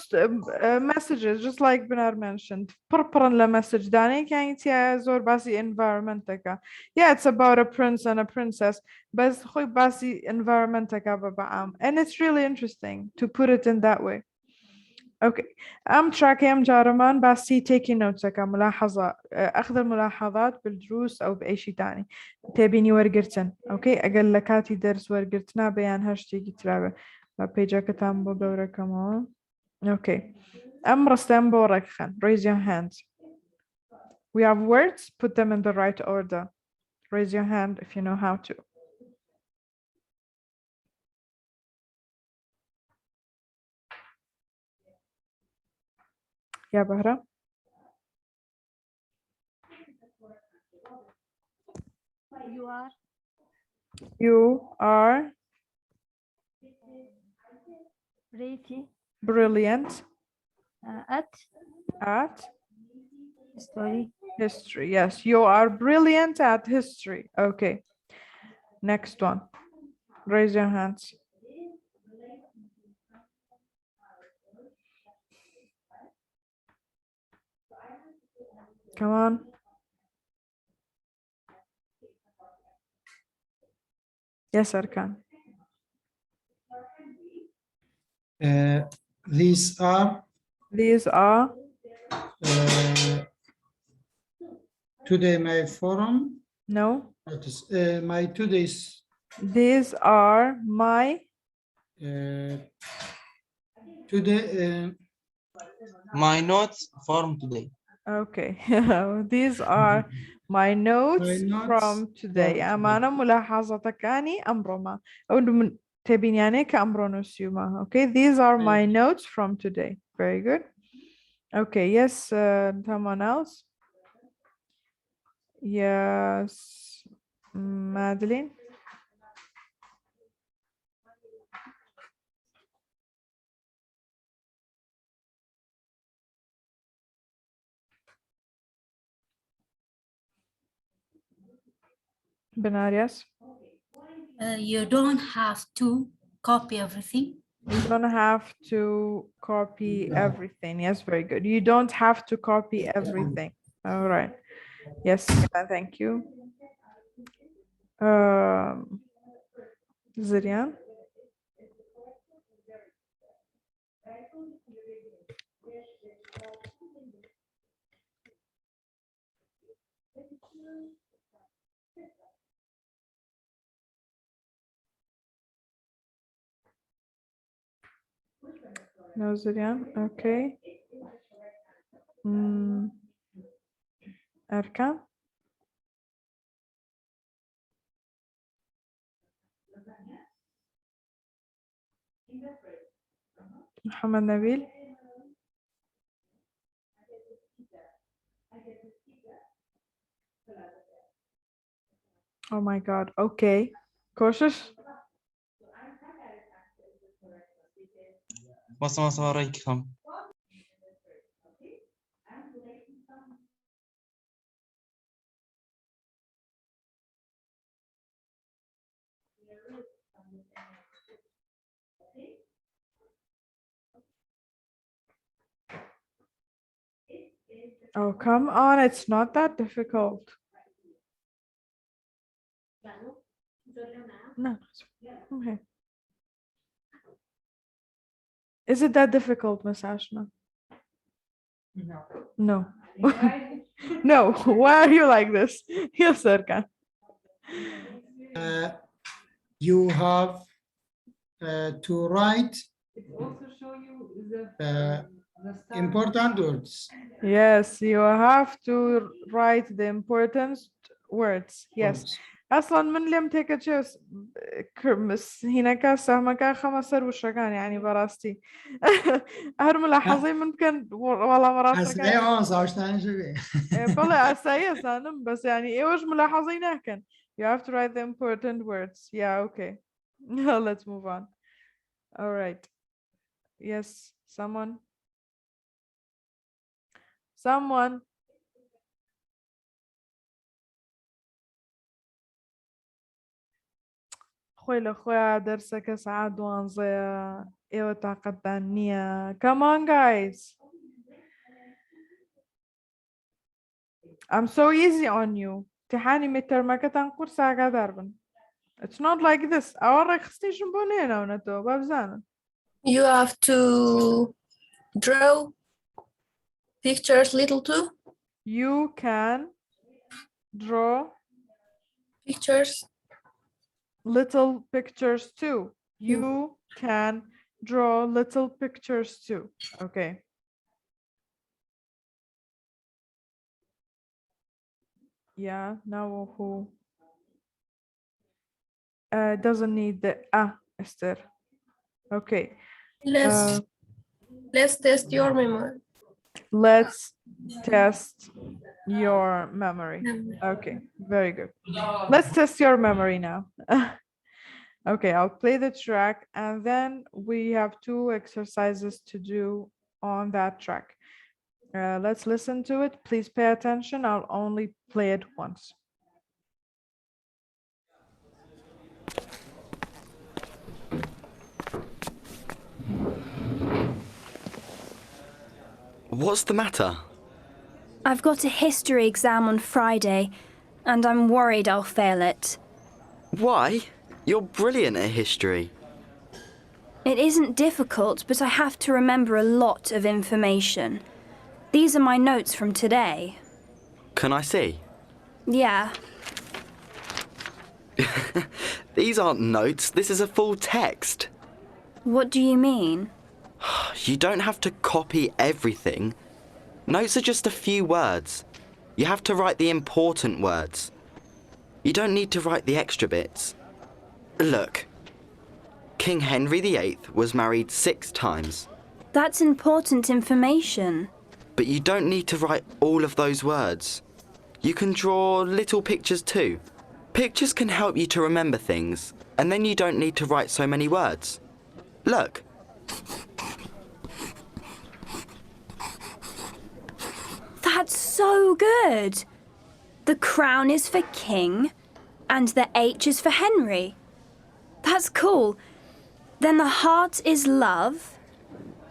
messages just like Bernard mentioned purpran la message dani كانت يا زور باسي environmentaka yeah it's about a prince and a princess بس خوي باسي environmentaka بعام and it's really interesting to put it in that way okay I'm جارمان باسي taking notes ملاحظة أخذ الملاحظات بالدروس أو بأي شيء تاني تبيني ورقرتن okay أقل لكاتي درس ورقرتنا بيان هشتي قترابة بيجا كتام بودورة كمان okay رستم بورك خان raise your hands we have words put them in the right order raise your hand if you know how to يا بهرة you are brilliant at history yes you are brilliant at history okay next one raise your hands come on yes Arkan These are today my forum. no That is my today's. these are my Today. My notes from today. Okay. These are my notes notes from today. from أمانة ملاحظتك أني أمرما أو من تبين يعني كأمرونوسيوما. Okay, these are my notes from today. Very good. Okay, yes, someone else? Yes, Madeline. Benarias. You don't have to copy everything. You don't have to copy everything. Yes, very good. You don't have to copy everything. All right. Yes, thank you. Zirian. No, Zirian. Okay. Erkan. Muhammad Nabil. Oh my God. Okay. Cautious. مصر عليكم. Oh, come on. It's not that difficult. No. Okay. Is it that difficult, Miss Ashna? No. No. No. Why are you like this? Yes, Erkan. You have to write important words. Yes, you have to write the important words. Yes. أصلا من لم تكتشف كرمس هناك سهمك 5 وشكان يعني براستي هر ملاحظين ممكن والله مرات هسه صارش ثاني شوي. بلا أسايا سانم بس يعني إيش ملاحظين هكذا. You have to write the important words. Yeah, okay. Let's move on. All right. Yes, someone. خوي لأخويا درسك سعد وانزيا إيوة تعقدانية. Come on guys. I'm so easy on you. امتحاني مترمكة تنقر ساعة دربن. It's not like this. أورك خستي شنبونينا ونتو بابزانا. You have to draw pictures little too. You can draw pictures. Little pictures too. You can draw little pictures too. Okay. Yeah, now who? Doesn't need the Esther. Okay. Let's test your memory. Let's test your memory. Okay, very good. Let's test your memory now. Okay, I'll play the track and then we have 2 exercises to do on that track. Let's listen to it. Please pay attention. I'll only play it once. What's the matter? I've got a history exam on Friday, and I'm worried I'll fail it. Why? You're brilliant at history. It isn't difficult, but I have to remember a lot of information. These are my notes from today. Can I see? Yeah. These aren't notes, this is a full text. What do you mean? You don't have to copy everything. Notes are just a few words. You have to write the important words. You don't need to write the extra bits. Look, King Henry VIII was married 6 times. That's important information. But you don't need to write all of those words. You can draw little pictures too. Pictures can help you to remember things, and then you don't need to write so many words. Look. That's so good. The crown is for king, and the H is for Henry. That's cool. Then the heart is love,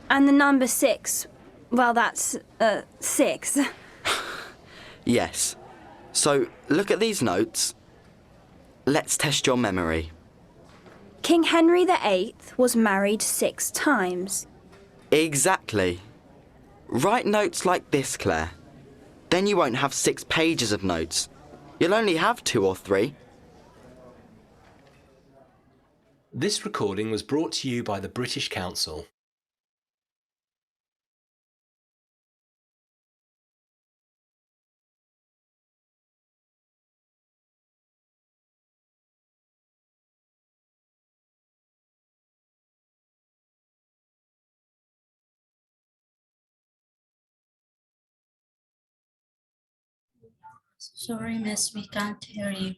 and the number 6, well, that's 6. Yes. So, look at these notes. Let's test your memory. King Henry VIII was married 6 times. Exactly. Write notes like this, Claire. Then you won't have 6 pages of notes. You'll only have 2 or 3. This recording was brought to you by the British Council. Sorry, miss, we can't hear you.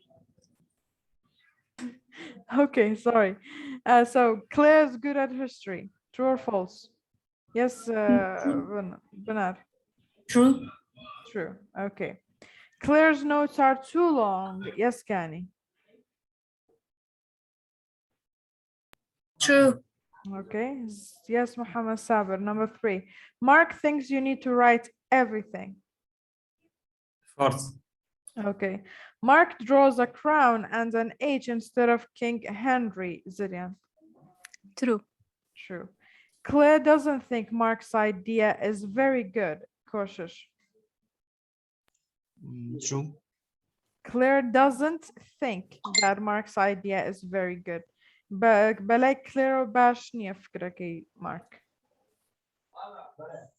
Okay, sorry. So Claire's good at history. True or false? Yes, Bernard. True. True. Okay. Claire's notes are too long. Yes, Kani. True. Okay. Yes, Muhammad Saber. Number 3. Mark thinks you need to write everything. False. Okay. Mark draws a crown and an H instead of King Henry. Zirian. True. True. Claire doesn't think Mark's idea is very good. Cautious. True. Claire doesn't think that Mark's idea is very good. بلاقي Claire باش نفكرك Mark.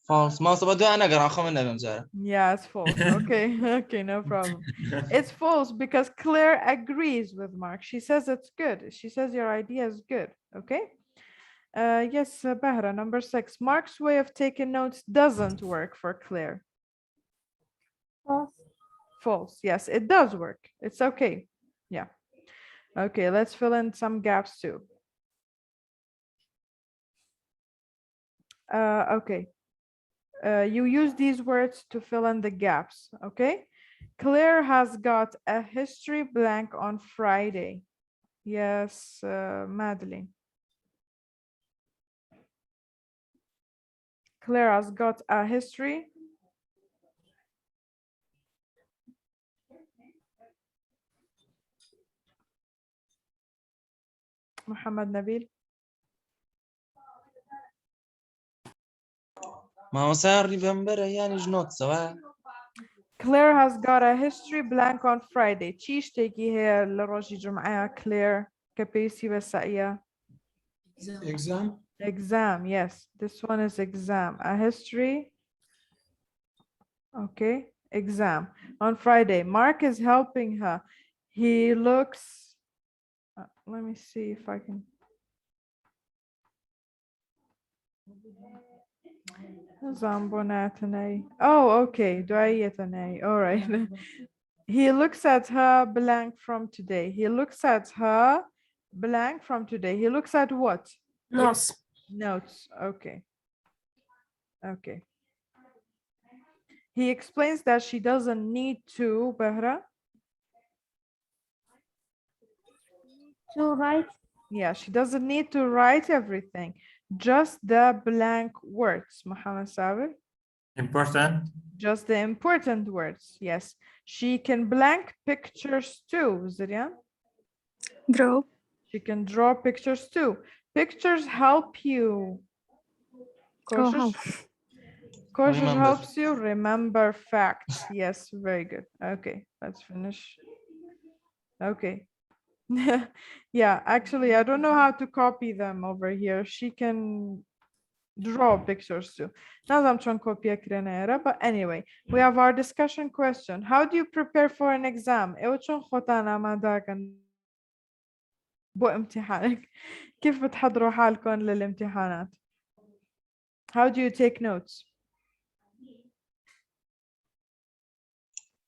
False. ما بدي أنا أقرأ أخو من نبي Yeah, it's false. Okay, okay, no problem. It's false because Claire agrees with Mark. She says it's good. She says your idea is good. Okay. Yes, Bahra, number 6. Mark's way of taking notes doesn't work for Claire. False. False. Yes, it does work. It's okay. Yeah. Okay, let's fill in some gaps too. Okay. You use these words to fill in the gaps. Okay. Claire has got a history blank on Friday. Yes, Madeline. Claire has got a history. Muhammad Nabil. ما هو صار remember يعني جنوت سوا. Claire has got a history blank on Friday. تشيش تيجي هي لروجي جمعة Claire كبيسي بسائية. Exam. Exam, yes. This one is exam. A history. Okay, exam. On Friday, Mark is helping her. He looks, let me see if I can. Oh, okay. Duayetane. All right. He looks at her blank from today. He looks at her blank from today. He looks at what? Notes. Notes. Okay. Okay. He explains that she doesn't need to, Bahra. To write. Yeah, she doesn't need to write everything. Just the blank words, Muhammad Sabir. Important. Just the important words. Yes. She can blank pictures too, Zirian. Draw. She can draw pictures too. Pictures help you. Cautious helps you remember facts. Yes, very good. Okay, let's finish. Okay. Yeah, actually, I don't know how to copy them over here. She can draw pictures too. نازم چون کپی کرنه but anyway, we have our discussion question. How do you prepare for an exam? إيوه چون خطانا ما داكن بو امتحانك كيف بتحضروا حالكم للامتحانات؟ How do you take notes?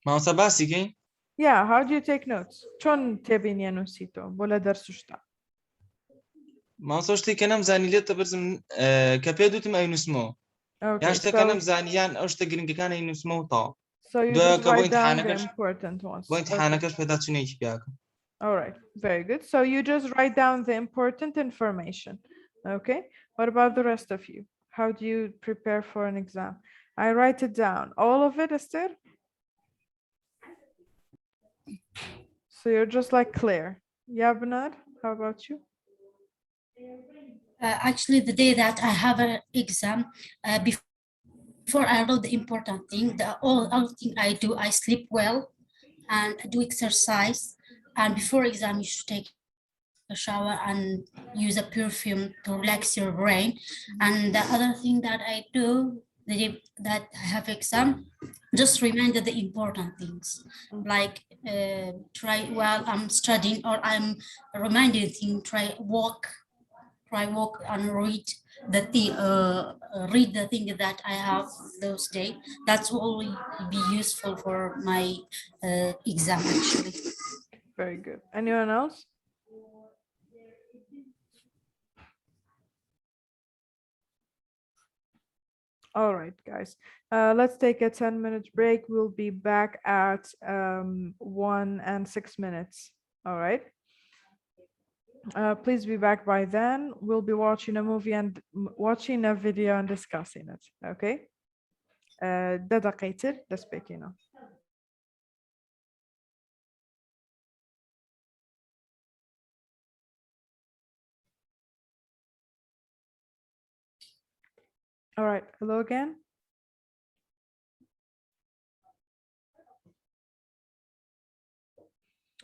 مامۆستا باسی کەین Yeah, how do you take notes? چون تبين ينوسيتو بولا درس شتا. مامۆستا شتێک کە نەمزانی لێتە بەرزم کە پێ دوتم ئەینووسمەوە Okay, یان شتەکە so نەمزانی یان ئەو شتە گرنگەکان ئەینووسمەوە تاو you دوایەوە just کە بۆ write down the ئیمتحانەکەش important ones. بۆ Okay. ئیمتحانەکەش پێدا چونێکی پیاکەم. All right, very good. So you just write down the important information. Okay. What about the rest of you? How do you prepare for an exam? I write it down. All of it, Esther? So you're just like Claire. Yeah, Bernard, how about you? Actually, the day that I have an exam, before I wrote the important thing, the all thing I do, I sleep well and I do exercise. And before exam, you should take a shower and use a perfume to relax your brain. And the other thing that I do, the day that I have exam, just remember the important things, like try while I'm studying or I'm reminded thing, try walk and read the thing that I have those days. That's all will be useful for my exam actually. Very good. Anyone else? All right, guys. Let's take a 10-minute break. We'll be back at 1 and 6 minutes. All right. Please be back by then. We'll be watching a movie and watching a video and discussing it. Okay. ده دقيقتين لسبيكينا. All right. Hello again.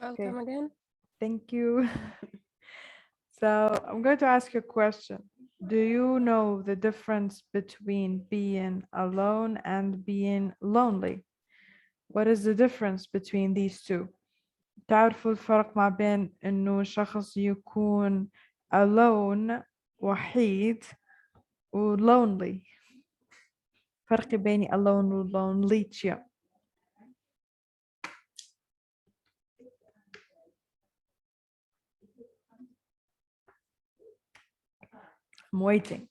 Welcome again. Thank you. So I'm going to ask you a question. Do you know the difference between being alone and being lonely? What is the difference between these two? تعرفوا الفرق ما بين إنه شخص يكون alone وحيد و lonely. فرق بين alone و lonely شيء. I'm waiting.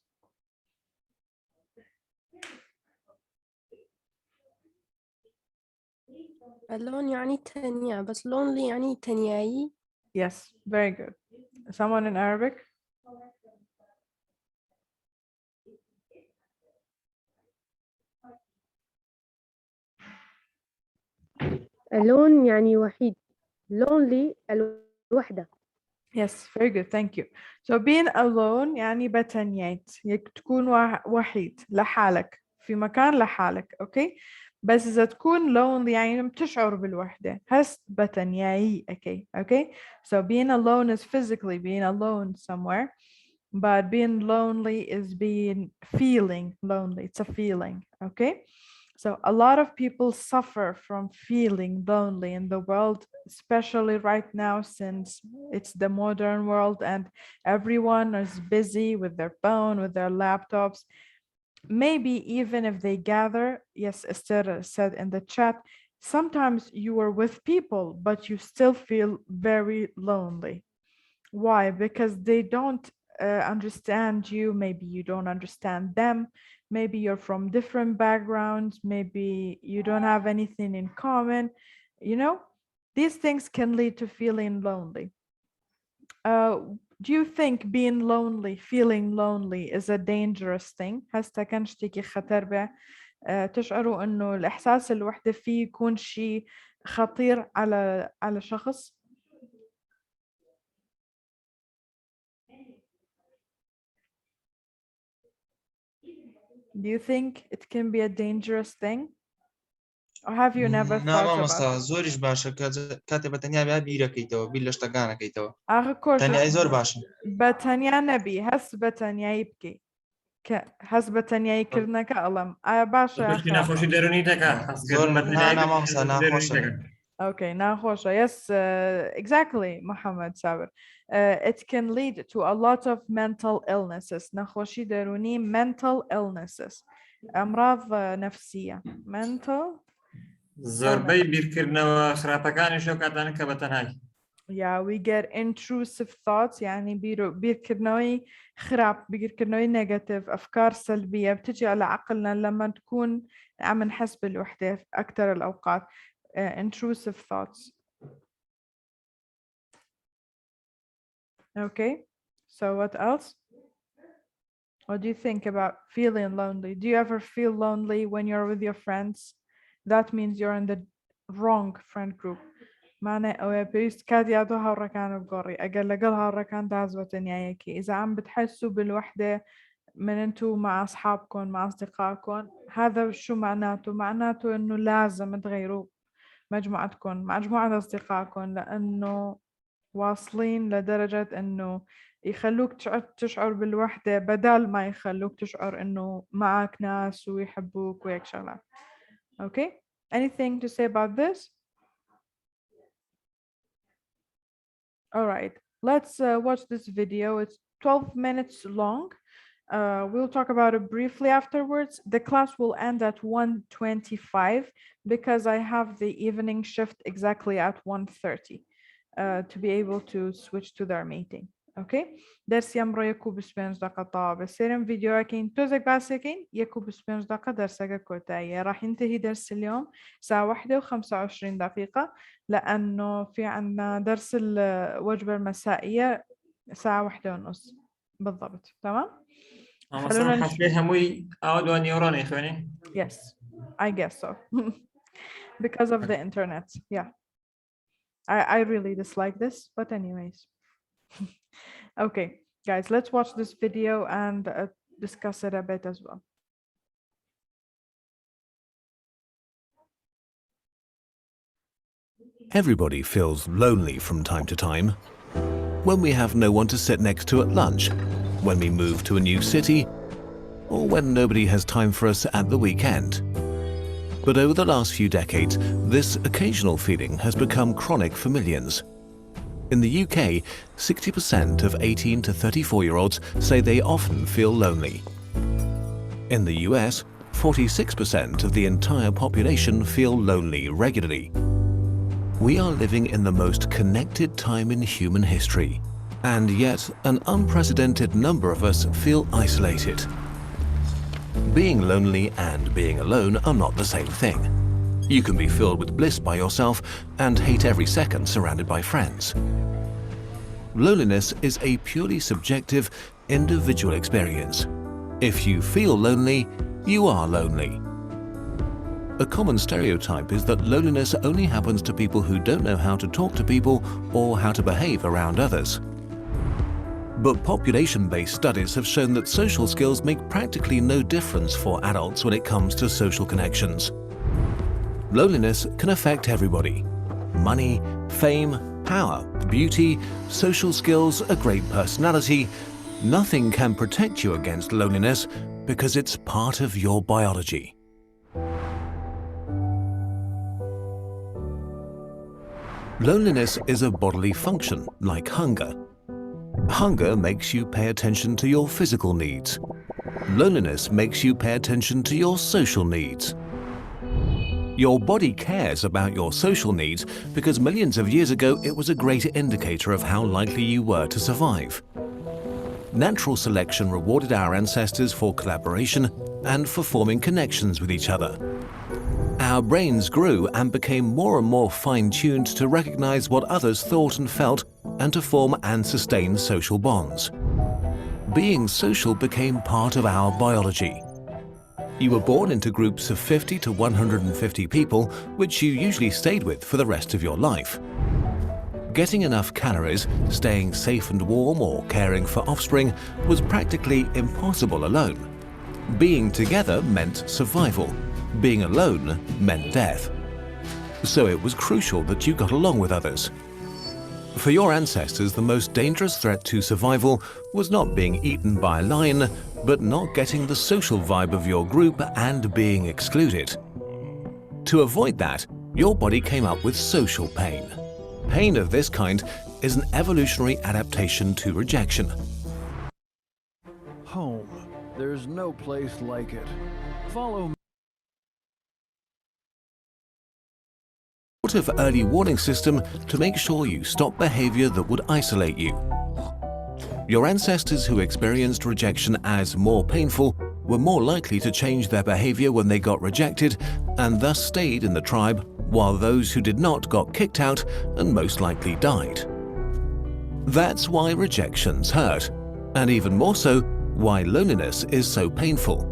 alone يعني تنيا بس lonely يعني تنياي. Yes, very good. Someone in Arabic? alone يعني وحيد. lonely الوحدة. Yes, very good. Thank you. So being alone يعني بتنيات. تكون وحيد لحالك في مكان لحالك. Okay. بس إذا تكون lonely يعني بتشعر بالوحدة. هست بتنياي. Okay. So being alone is physically being alone somewhere. But being lonely is feeling lonely. It's a feeling. Okay. So a lot of people suffer from feeling lonely in the world, especially right now, since it's the modern world and everyone is busy with their phone, with their laptops. Maybe even if they gather, yes, Esther said in the chat, sometimes you are with people, but you still feel very lonely. Why? Because they don't understand you. Maybe you don't understand them. Maybe you're from different backgrounds. Maybe you don't have anything in common. You know, these things can lead to feeling lonely. Do you think being lonely, feeling lonely is a dangerous thing? هسه كان شتيكي خطر به تشعروا إنه الإحساس الوحدة فيه يكون شيء خطير على شخص؟ Do you think it can be a dangerous thing? Or have you never thought about مامۆستا it? زۆریش باشە کاتێ بە تەنیا بیا بیرەکەیتەوە بیر لە شتەکانەکەیتەوە آخه تەنیایی زۆر باشە. بتنيا نبي هس بتنيا يبكي. حسبة ياي كرنك ألم باشا خوشی نخوشی درونی تکا زۆر نامامۆستا ناخۆشە. Okay, ناخوشة. Yes, exactly, Muhammad Sabir. It can lead to a lot of mental illnesses. نخوشي دروني mental illnesses. أمراض نفسية. mental زۆربەی بیرکردنەوە خراپەکانی شەو کاتانە کە بەتەنهایی. Yeah, we get intrusive thoughts يعني بيركرنوي خراب بيركرنوي negative أفكار سلبية بتجي على عقلنا لما تكون عم نحس بالوحدة أكثر الأوقات. Intrusive thoughts. Okay, so what else? What do you think about feeling lonely? Do you ever feel lonely when you're with your friends? That means you're in the wrong friend group. معنى أو بيست كاد يعطوا هالركان بقري أقل هالركان تعزوة نيايكي إذا عم بتحسوا بالوحدة من أنتوا مع أصحابكم مع أصدقائكم هذا شو معناته؟ معناته إنه لازم تغيروا مجموعتكم مع مجموعة أصدقائكم لأنه واصلين لدرجة إنه يخلوك تشعر بالوحدة بدل ما يخلوك تشعر إنه معك ناس ويحبوك وهيك شغلات. Okay? Anything to say about this? All right, let's watch this video. It's 12 minutes long. We'll talk about it briefly afterwards. The class will end at 1:25 because I have the evening shift exactly at 1:30 to be able to switch to their meeting. Okay? درس يمرو يكو بسبنج دقة طابة سيرم فيديو أكين توزك باسكين يكو بسبنج دقة درسك كوتاية راح ينتهي درس اليوم الساعة 1:25 لأنه في عنا درس الوجبة المسائية الساعة 1:30 بالضبط. تمام؟ خلونا نشوف هموي أودو نيوروني إخواني. Yes, I guess so. Because of the internet. Yeah. I really dislike this, but anyways. Okay, guys, let's watch this video and discuss it a bit as well. Everybody feels lonely from time to time. When we have no one to sit next to at lunch, when we move to a new city, or when nobody has time for us at the weekend. But over the last few decades, this occasional feeling has become chronic for millions. In the UK, 60% of 18 to 34-year-olds say they often feel lonely. In the US, 46% of the entire population feel lonely regularly. We are living in the most connected time in human history, and yet an unprecedented number of us feel isolated. Being lonely and being alone are not the same thing. You can be filled with bliss by yourself and hate every second surrounded by friends. Loneliness is a purely subjective, individual experience. If you feel lonely, you are lonely. A common stereotype is that loneliness only happens to people who don't know how to talk to people or how to behave around others. But population-based studies have shown that social skills make practically no difference for adults when it comes to social connections. Loneliness can affect everybody. Money, fame, power, beauty, social skills, a great personality. Nothing can protect you against loneliness because it's part of your biology. Loneliness is a bodily function, like hunger. Hunger makes you pay attention to your physical needs. Loneliness makes you pay attention to your social needs. Your body cares about your social needs because millions of years ago it was a great indicator of how likely you were to survive. Natural selection rewarded our ancestors for collaboration and for forming connections with each other. Our brains grew and became more and more fine-tuned to recognize what others thought and felt and to form and sustain social bonds. Being social became part of our biology. You were born into groups of 50 to 150 people, which you usually stayed with for the rest of your life. Getting enough calories, staying safe and warm, or caring for offspring was practically impossible alone. Being together meant survival. Being alone meant death. So it was crucial that you got along with others. For your ancestors, the most dangerous threat to survival was not being eaten by a lion, but not getting the social vibe of your group and being excluded. To avoid that, your body came up with social pain. Pain of this kind is an evolutionary adaptation to rejection. Home. There's no place like it. Follow me. Sort of early warning system to make sure you stop behavior that would isolate you. Your ancestors who experienced rejection as more painful were more likely to change their behavior when they got rejected and thus stayed in the tribe, while those who did not got kicked out and most likely died. That's why rejections hurt, and even more so, why loneliness is so painful.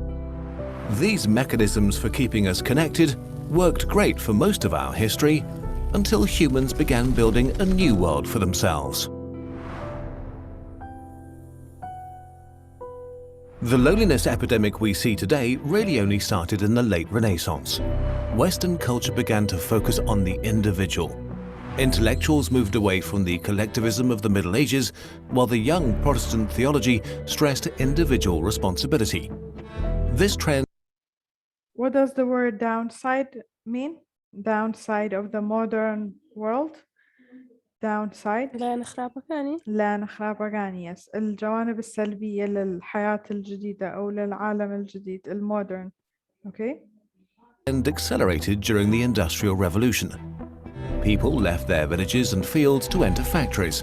These mechanisms for keeping us connected worked great for most of our history until humans began building a new world for themselves. The loneliness epidemic we see today really only started in the late Renaissance. Western culture began to focus on the individual. Intellectuals moved away from the collectivism of the Middle Ages, while the young Protestant theology stressed individual responsibility. This trend. What does the word downside mean? Downside of the modern world? downside لا نخربك يعني لا نخربك يعني yes. الجوانب السلبية للحياة الجديدة أو للعالم الجديد المودرن. Okay? And accelerated during the Industrial Revolution. People left their villages and fields to enter factories.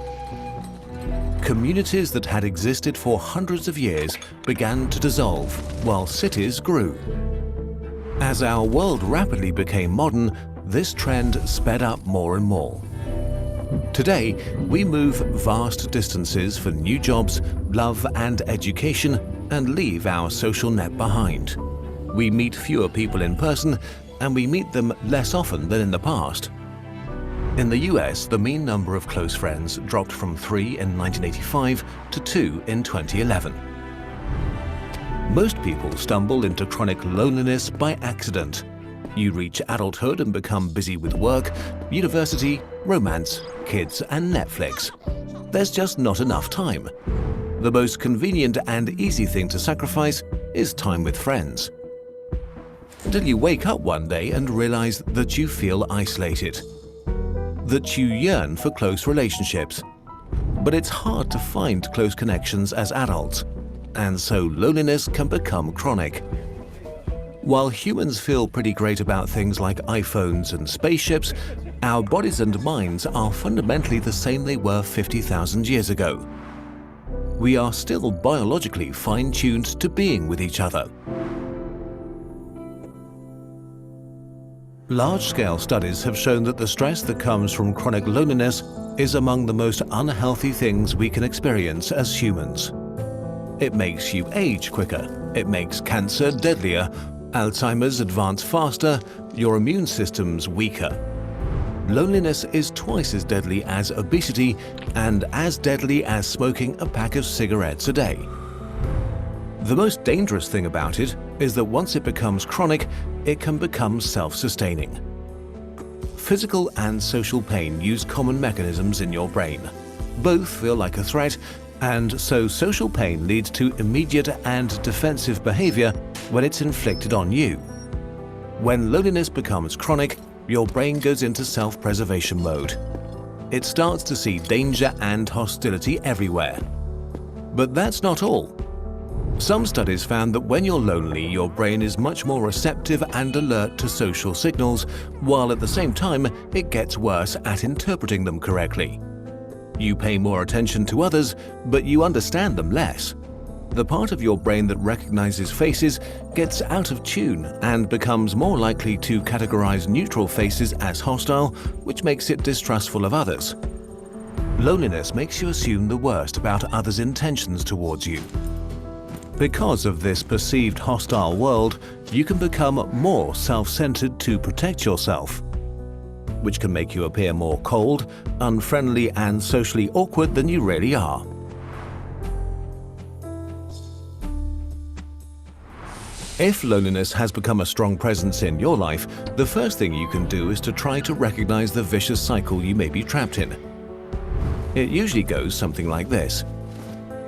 Communities that had existed for hundreds of years began to dissolve, while cities grew. As our world rapidly became modern, this trend sped up more and more. Today, we move vast distances for new jobs, love and education, and leave our social net behind. We meet fewer people in person, and we meet them less often than in the past. In the US, the mean number of close friends dropped from 3 in 1985 to 2 in 2011. Most people stumble into chronic loneliness by accident. You reach adulthood and become busy with work, university, romance, kids, and Netflix. There's just not enough time. The most convenient and easy thing to sacrifice is time with friends. Until you wake up one day and realize that you feel isolated. That you yearn for close relationships. But it's hard to find close connections as adults, and so loneliness can become chronic. While humans feel pretty great about things like iPhones and spaceships, our bodies and minds are fundamentally the same they were 50,000 years ago. We are still biologically fine-tuned to being with each other. Large-scale studies have shown that the stress that comes from chronic loneliness is among the most unhealthy things we can experience as humans. It makes you age quicker, it makes cancer deadlier, Alzheimer's advance faster, your immune system's weaker. Loneliness is twice as deadly as obesity and as deadly as smoking a pack of cigarettes a day. The most dangerous thing about it is that once it becomes chronic, it can become self-sustaining. Physical and social pain use common mechanisms in your brain. Both feel like a threat, and so social pain leads to immediate and defensive behavior when it's inflicted on you. When loneliness becomes chronic, your brain goes into self-preservation mode. It starts to see danger and hostility everywhere. But that's not all. Some studies found that when you're lonely, your brain is much more receptive and alert to social signals, while at the same time, it gets worse at interpreting them correctly. You pay more attention to others, but you understand them less. The part of your brain that recognizes faces gets out of tune and becomes more likely to categorize neutral faces as hostile, which makes it distrustful of others. Loneliness makes you assume the worst about others' intentions towards you. Because of this perceived hostile world, you can become more self-centered to protect yourself, which can make you appear more cold, unfriendly, and socially awkward than you really are. If loneliness has become a strong presence in your life, the first thing you can do is to try to recognize the vicious cycle you may be trapped in. It usually goes something like this.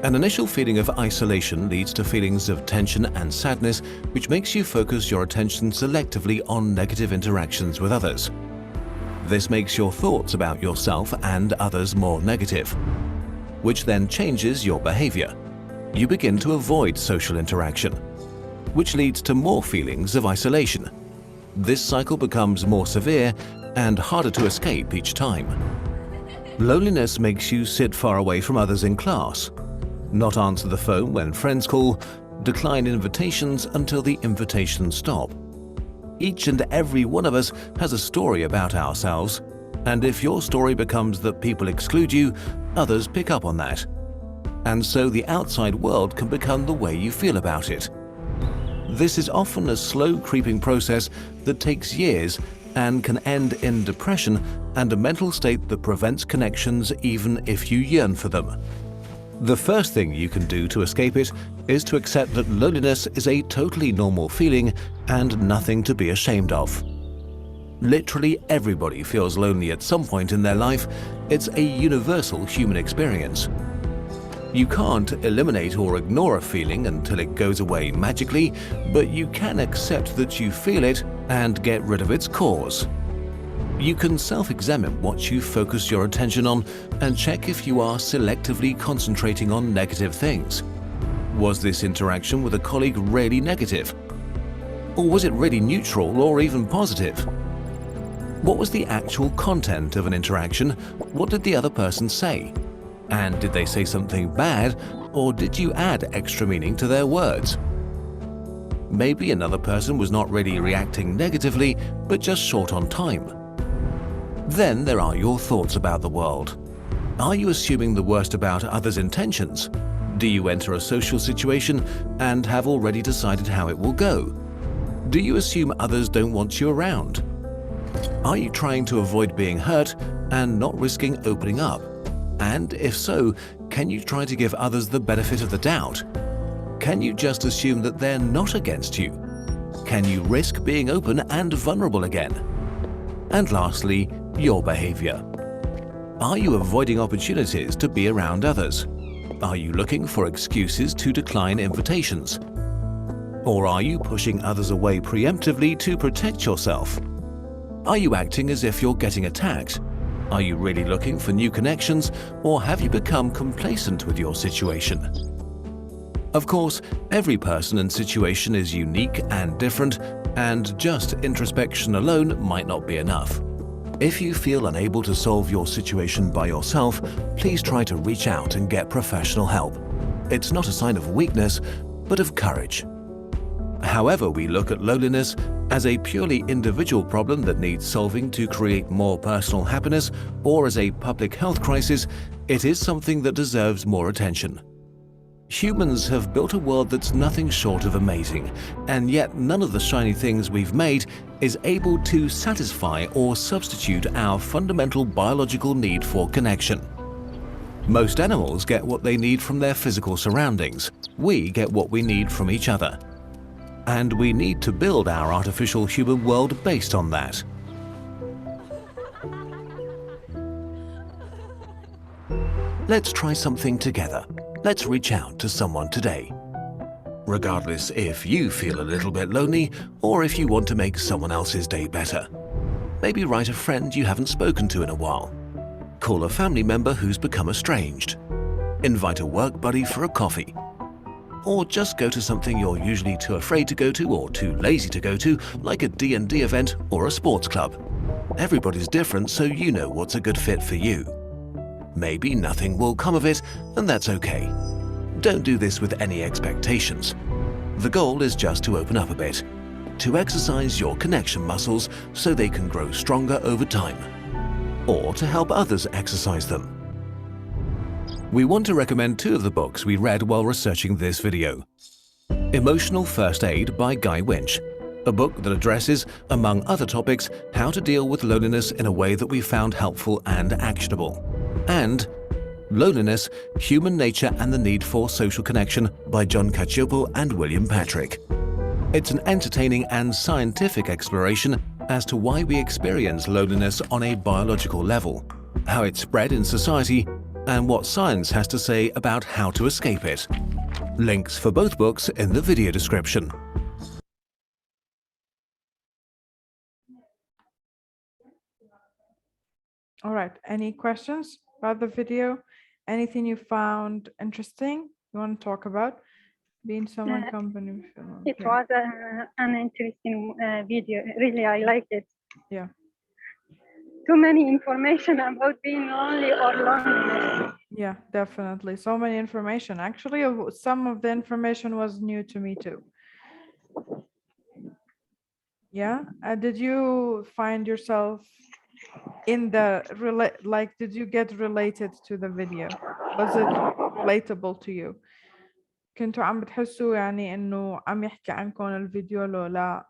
An initial feeling of isolation leads to feelings of tension and sadness, which makes you focus your attention selectively on negative interactions with others. This makes your thoughts about yourself and others more negative, which then changes your behavior. You begin to avoid social interaction, which leads to more feelings of isolation. This cycle becomes more severe and harder to escape each time. Loneliness makes you sit far away from others in class, not answer the phone when friends call, decline invitations until the invitations stop. Each and every one of us has a story about ourselves, and if your story becomes that people exclude you, others pick up on that. And so the outside world can become the way you feel about it. This is often a slow creeping process that takes years and can end in depression and a mental state that prevents connections even if you yearn for them. The first thing you can do to escape it is to accept that loneliness is a totally normal feeling and nothing to be ashamed of. Literally everybody feels lonely at some point in their life. It's a universal human experience. You can't eliminate or ignore a feeling until it goes away magically, but you can accept that you feel it and get rid of its cause. You can self-examine what you focus your attention on and check if you are selectively concentrating on negative things. Was this interaction with a colleague really negative? Or was it really neutral or even positive? What was the actual content of an interaction? What did the other person say? And did they say something bad, or did you add extra meaning to their words? Maybe another person was not really reacting negatively, but just short on time. Then there are your thoughts about the world. Are you assuming the worst about others' intentions? Do you enter a social situation and have already decided how it will go? Do you assume others don't want you around? Are you trying to avoid being hurt and not risking opening up? And if so, can you try to give others the benefit of the doubt? Can you just assume that they're not against you? Can you risk being open and vulnerable again? And lastly, your behavior. Are you avoiding opportunities to be around others? Are you looking for excuses to decline invitations? Or are you pushing others away preemptively to protect yourself? Are you acting as if you're getting attacked? Are you really looking for new connections, or have you become complacent with your situation? Of course, every person and situation is unique and different, and just introspection alone might not be enough. If you feel unable to solve your situation by yourself, please try to reach out and get professional help. It's not a sign of weakness, but of courage. However we look at loneliness, as a purely individual problem that needs solving to create more personal happiness, or as a public health crisis, it is something that deserves more attention. Humans have built a world that's nothing short of amazing, and yet none of the shiny things we've made is able to satisfy or substitute our fundamental biological need for connection. Most animals get what they need from their physical surroundings. We get what we need from each other. And we need to build our artificial human world based on that. Let's try something together. Let's reach out to someone today. Regardless if you feel a little bit lonely or if you want to make someone else's day better. Maybe write a friend you haven't spoken to in a while. Call a family member who's become estranged. Invite a work buddy for a coffee. Or just go to something you're usually too afraid to go to or too lazy to go to, like a D&D event or a sports club. Everybody's different, so you know what's a good fit for you. Maybe nothing will come of it, and that's okay. Don't do this with any expectations. The goal is just to open up a bit, to exercise your connection muscles so they can grow stronger over time, or to help others exercise them. We want to recommend two of the books we read while researching this video. Emotional First Aid by Guy Winch, a book that addresses, among other topics, how to deal with loneliness in a way that we found helpful and actionable. And Loneliness, Human Nature and the Need for Social Connection by John Cacioppo and William Patrick. It's an entertaining and scientific exploration as to why we experience loneliness on a biological level, how it's spread in society, and what science has to say about how to escape it. Links for both books in the video description. All right, any questions about the video? Anything you found interesting you want to talk about? Being someone company film. It Yeah. was an interesting video. Really, I liked it. Yeah. Too many information about being lonely or loneliness. Yeah, definitely. So many information. Actually, some of the information was new to me too. Yeah. Did you find yourself in the like? Did you get related to the video? Was it relatable to you? كنتوا عم بتحسوا يعني إنه عم يحكي عنكم الفيديو لو لا؟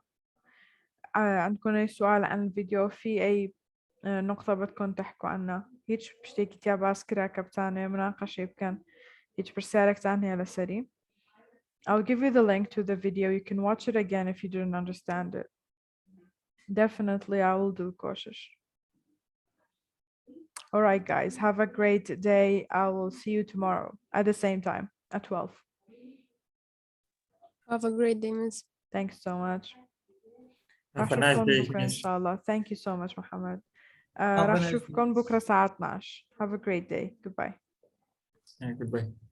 عندكم أي سؤال عن الفيديو؟ في أي نقطة بدكم تحكوا عنها؟ هيك بشتي كتيا باسكرا كبتانة مناقشة بكن هيك برسالك تانية لسري. I'll give you the link to the video. You can watch it again if you didn't understand it. Definitely I will do كوشش. All right, guys, have a great day. I will see you tomorrow at the same time at 12. Have a great day, Miss. Thanks so much. Have راح a nice أشوفكم day, بكرة إن miss. شاء الله. Thank you so much, محمد. Have a راح nice day. أشوفكم بكرة الساعة 12. Have a great day. Goodbye. Yeah, goodbye.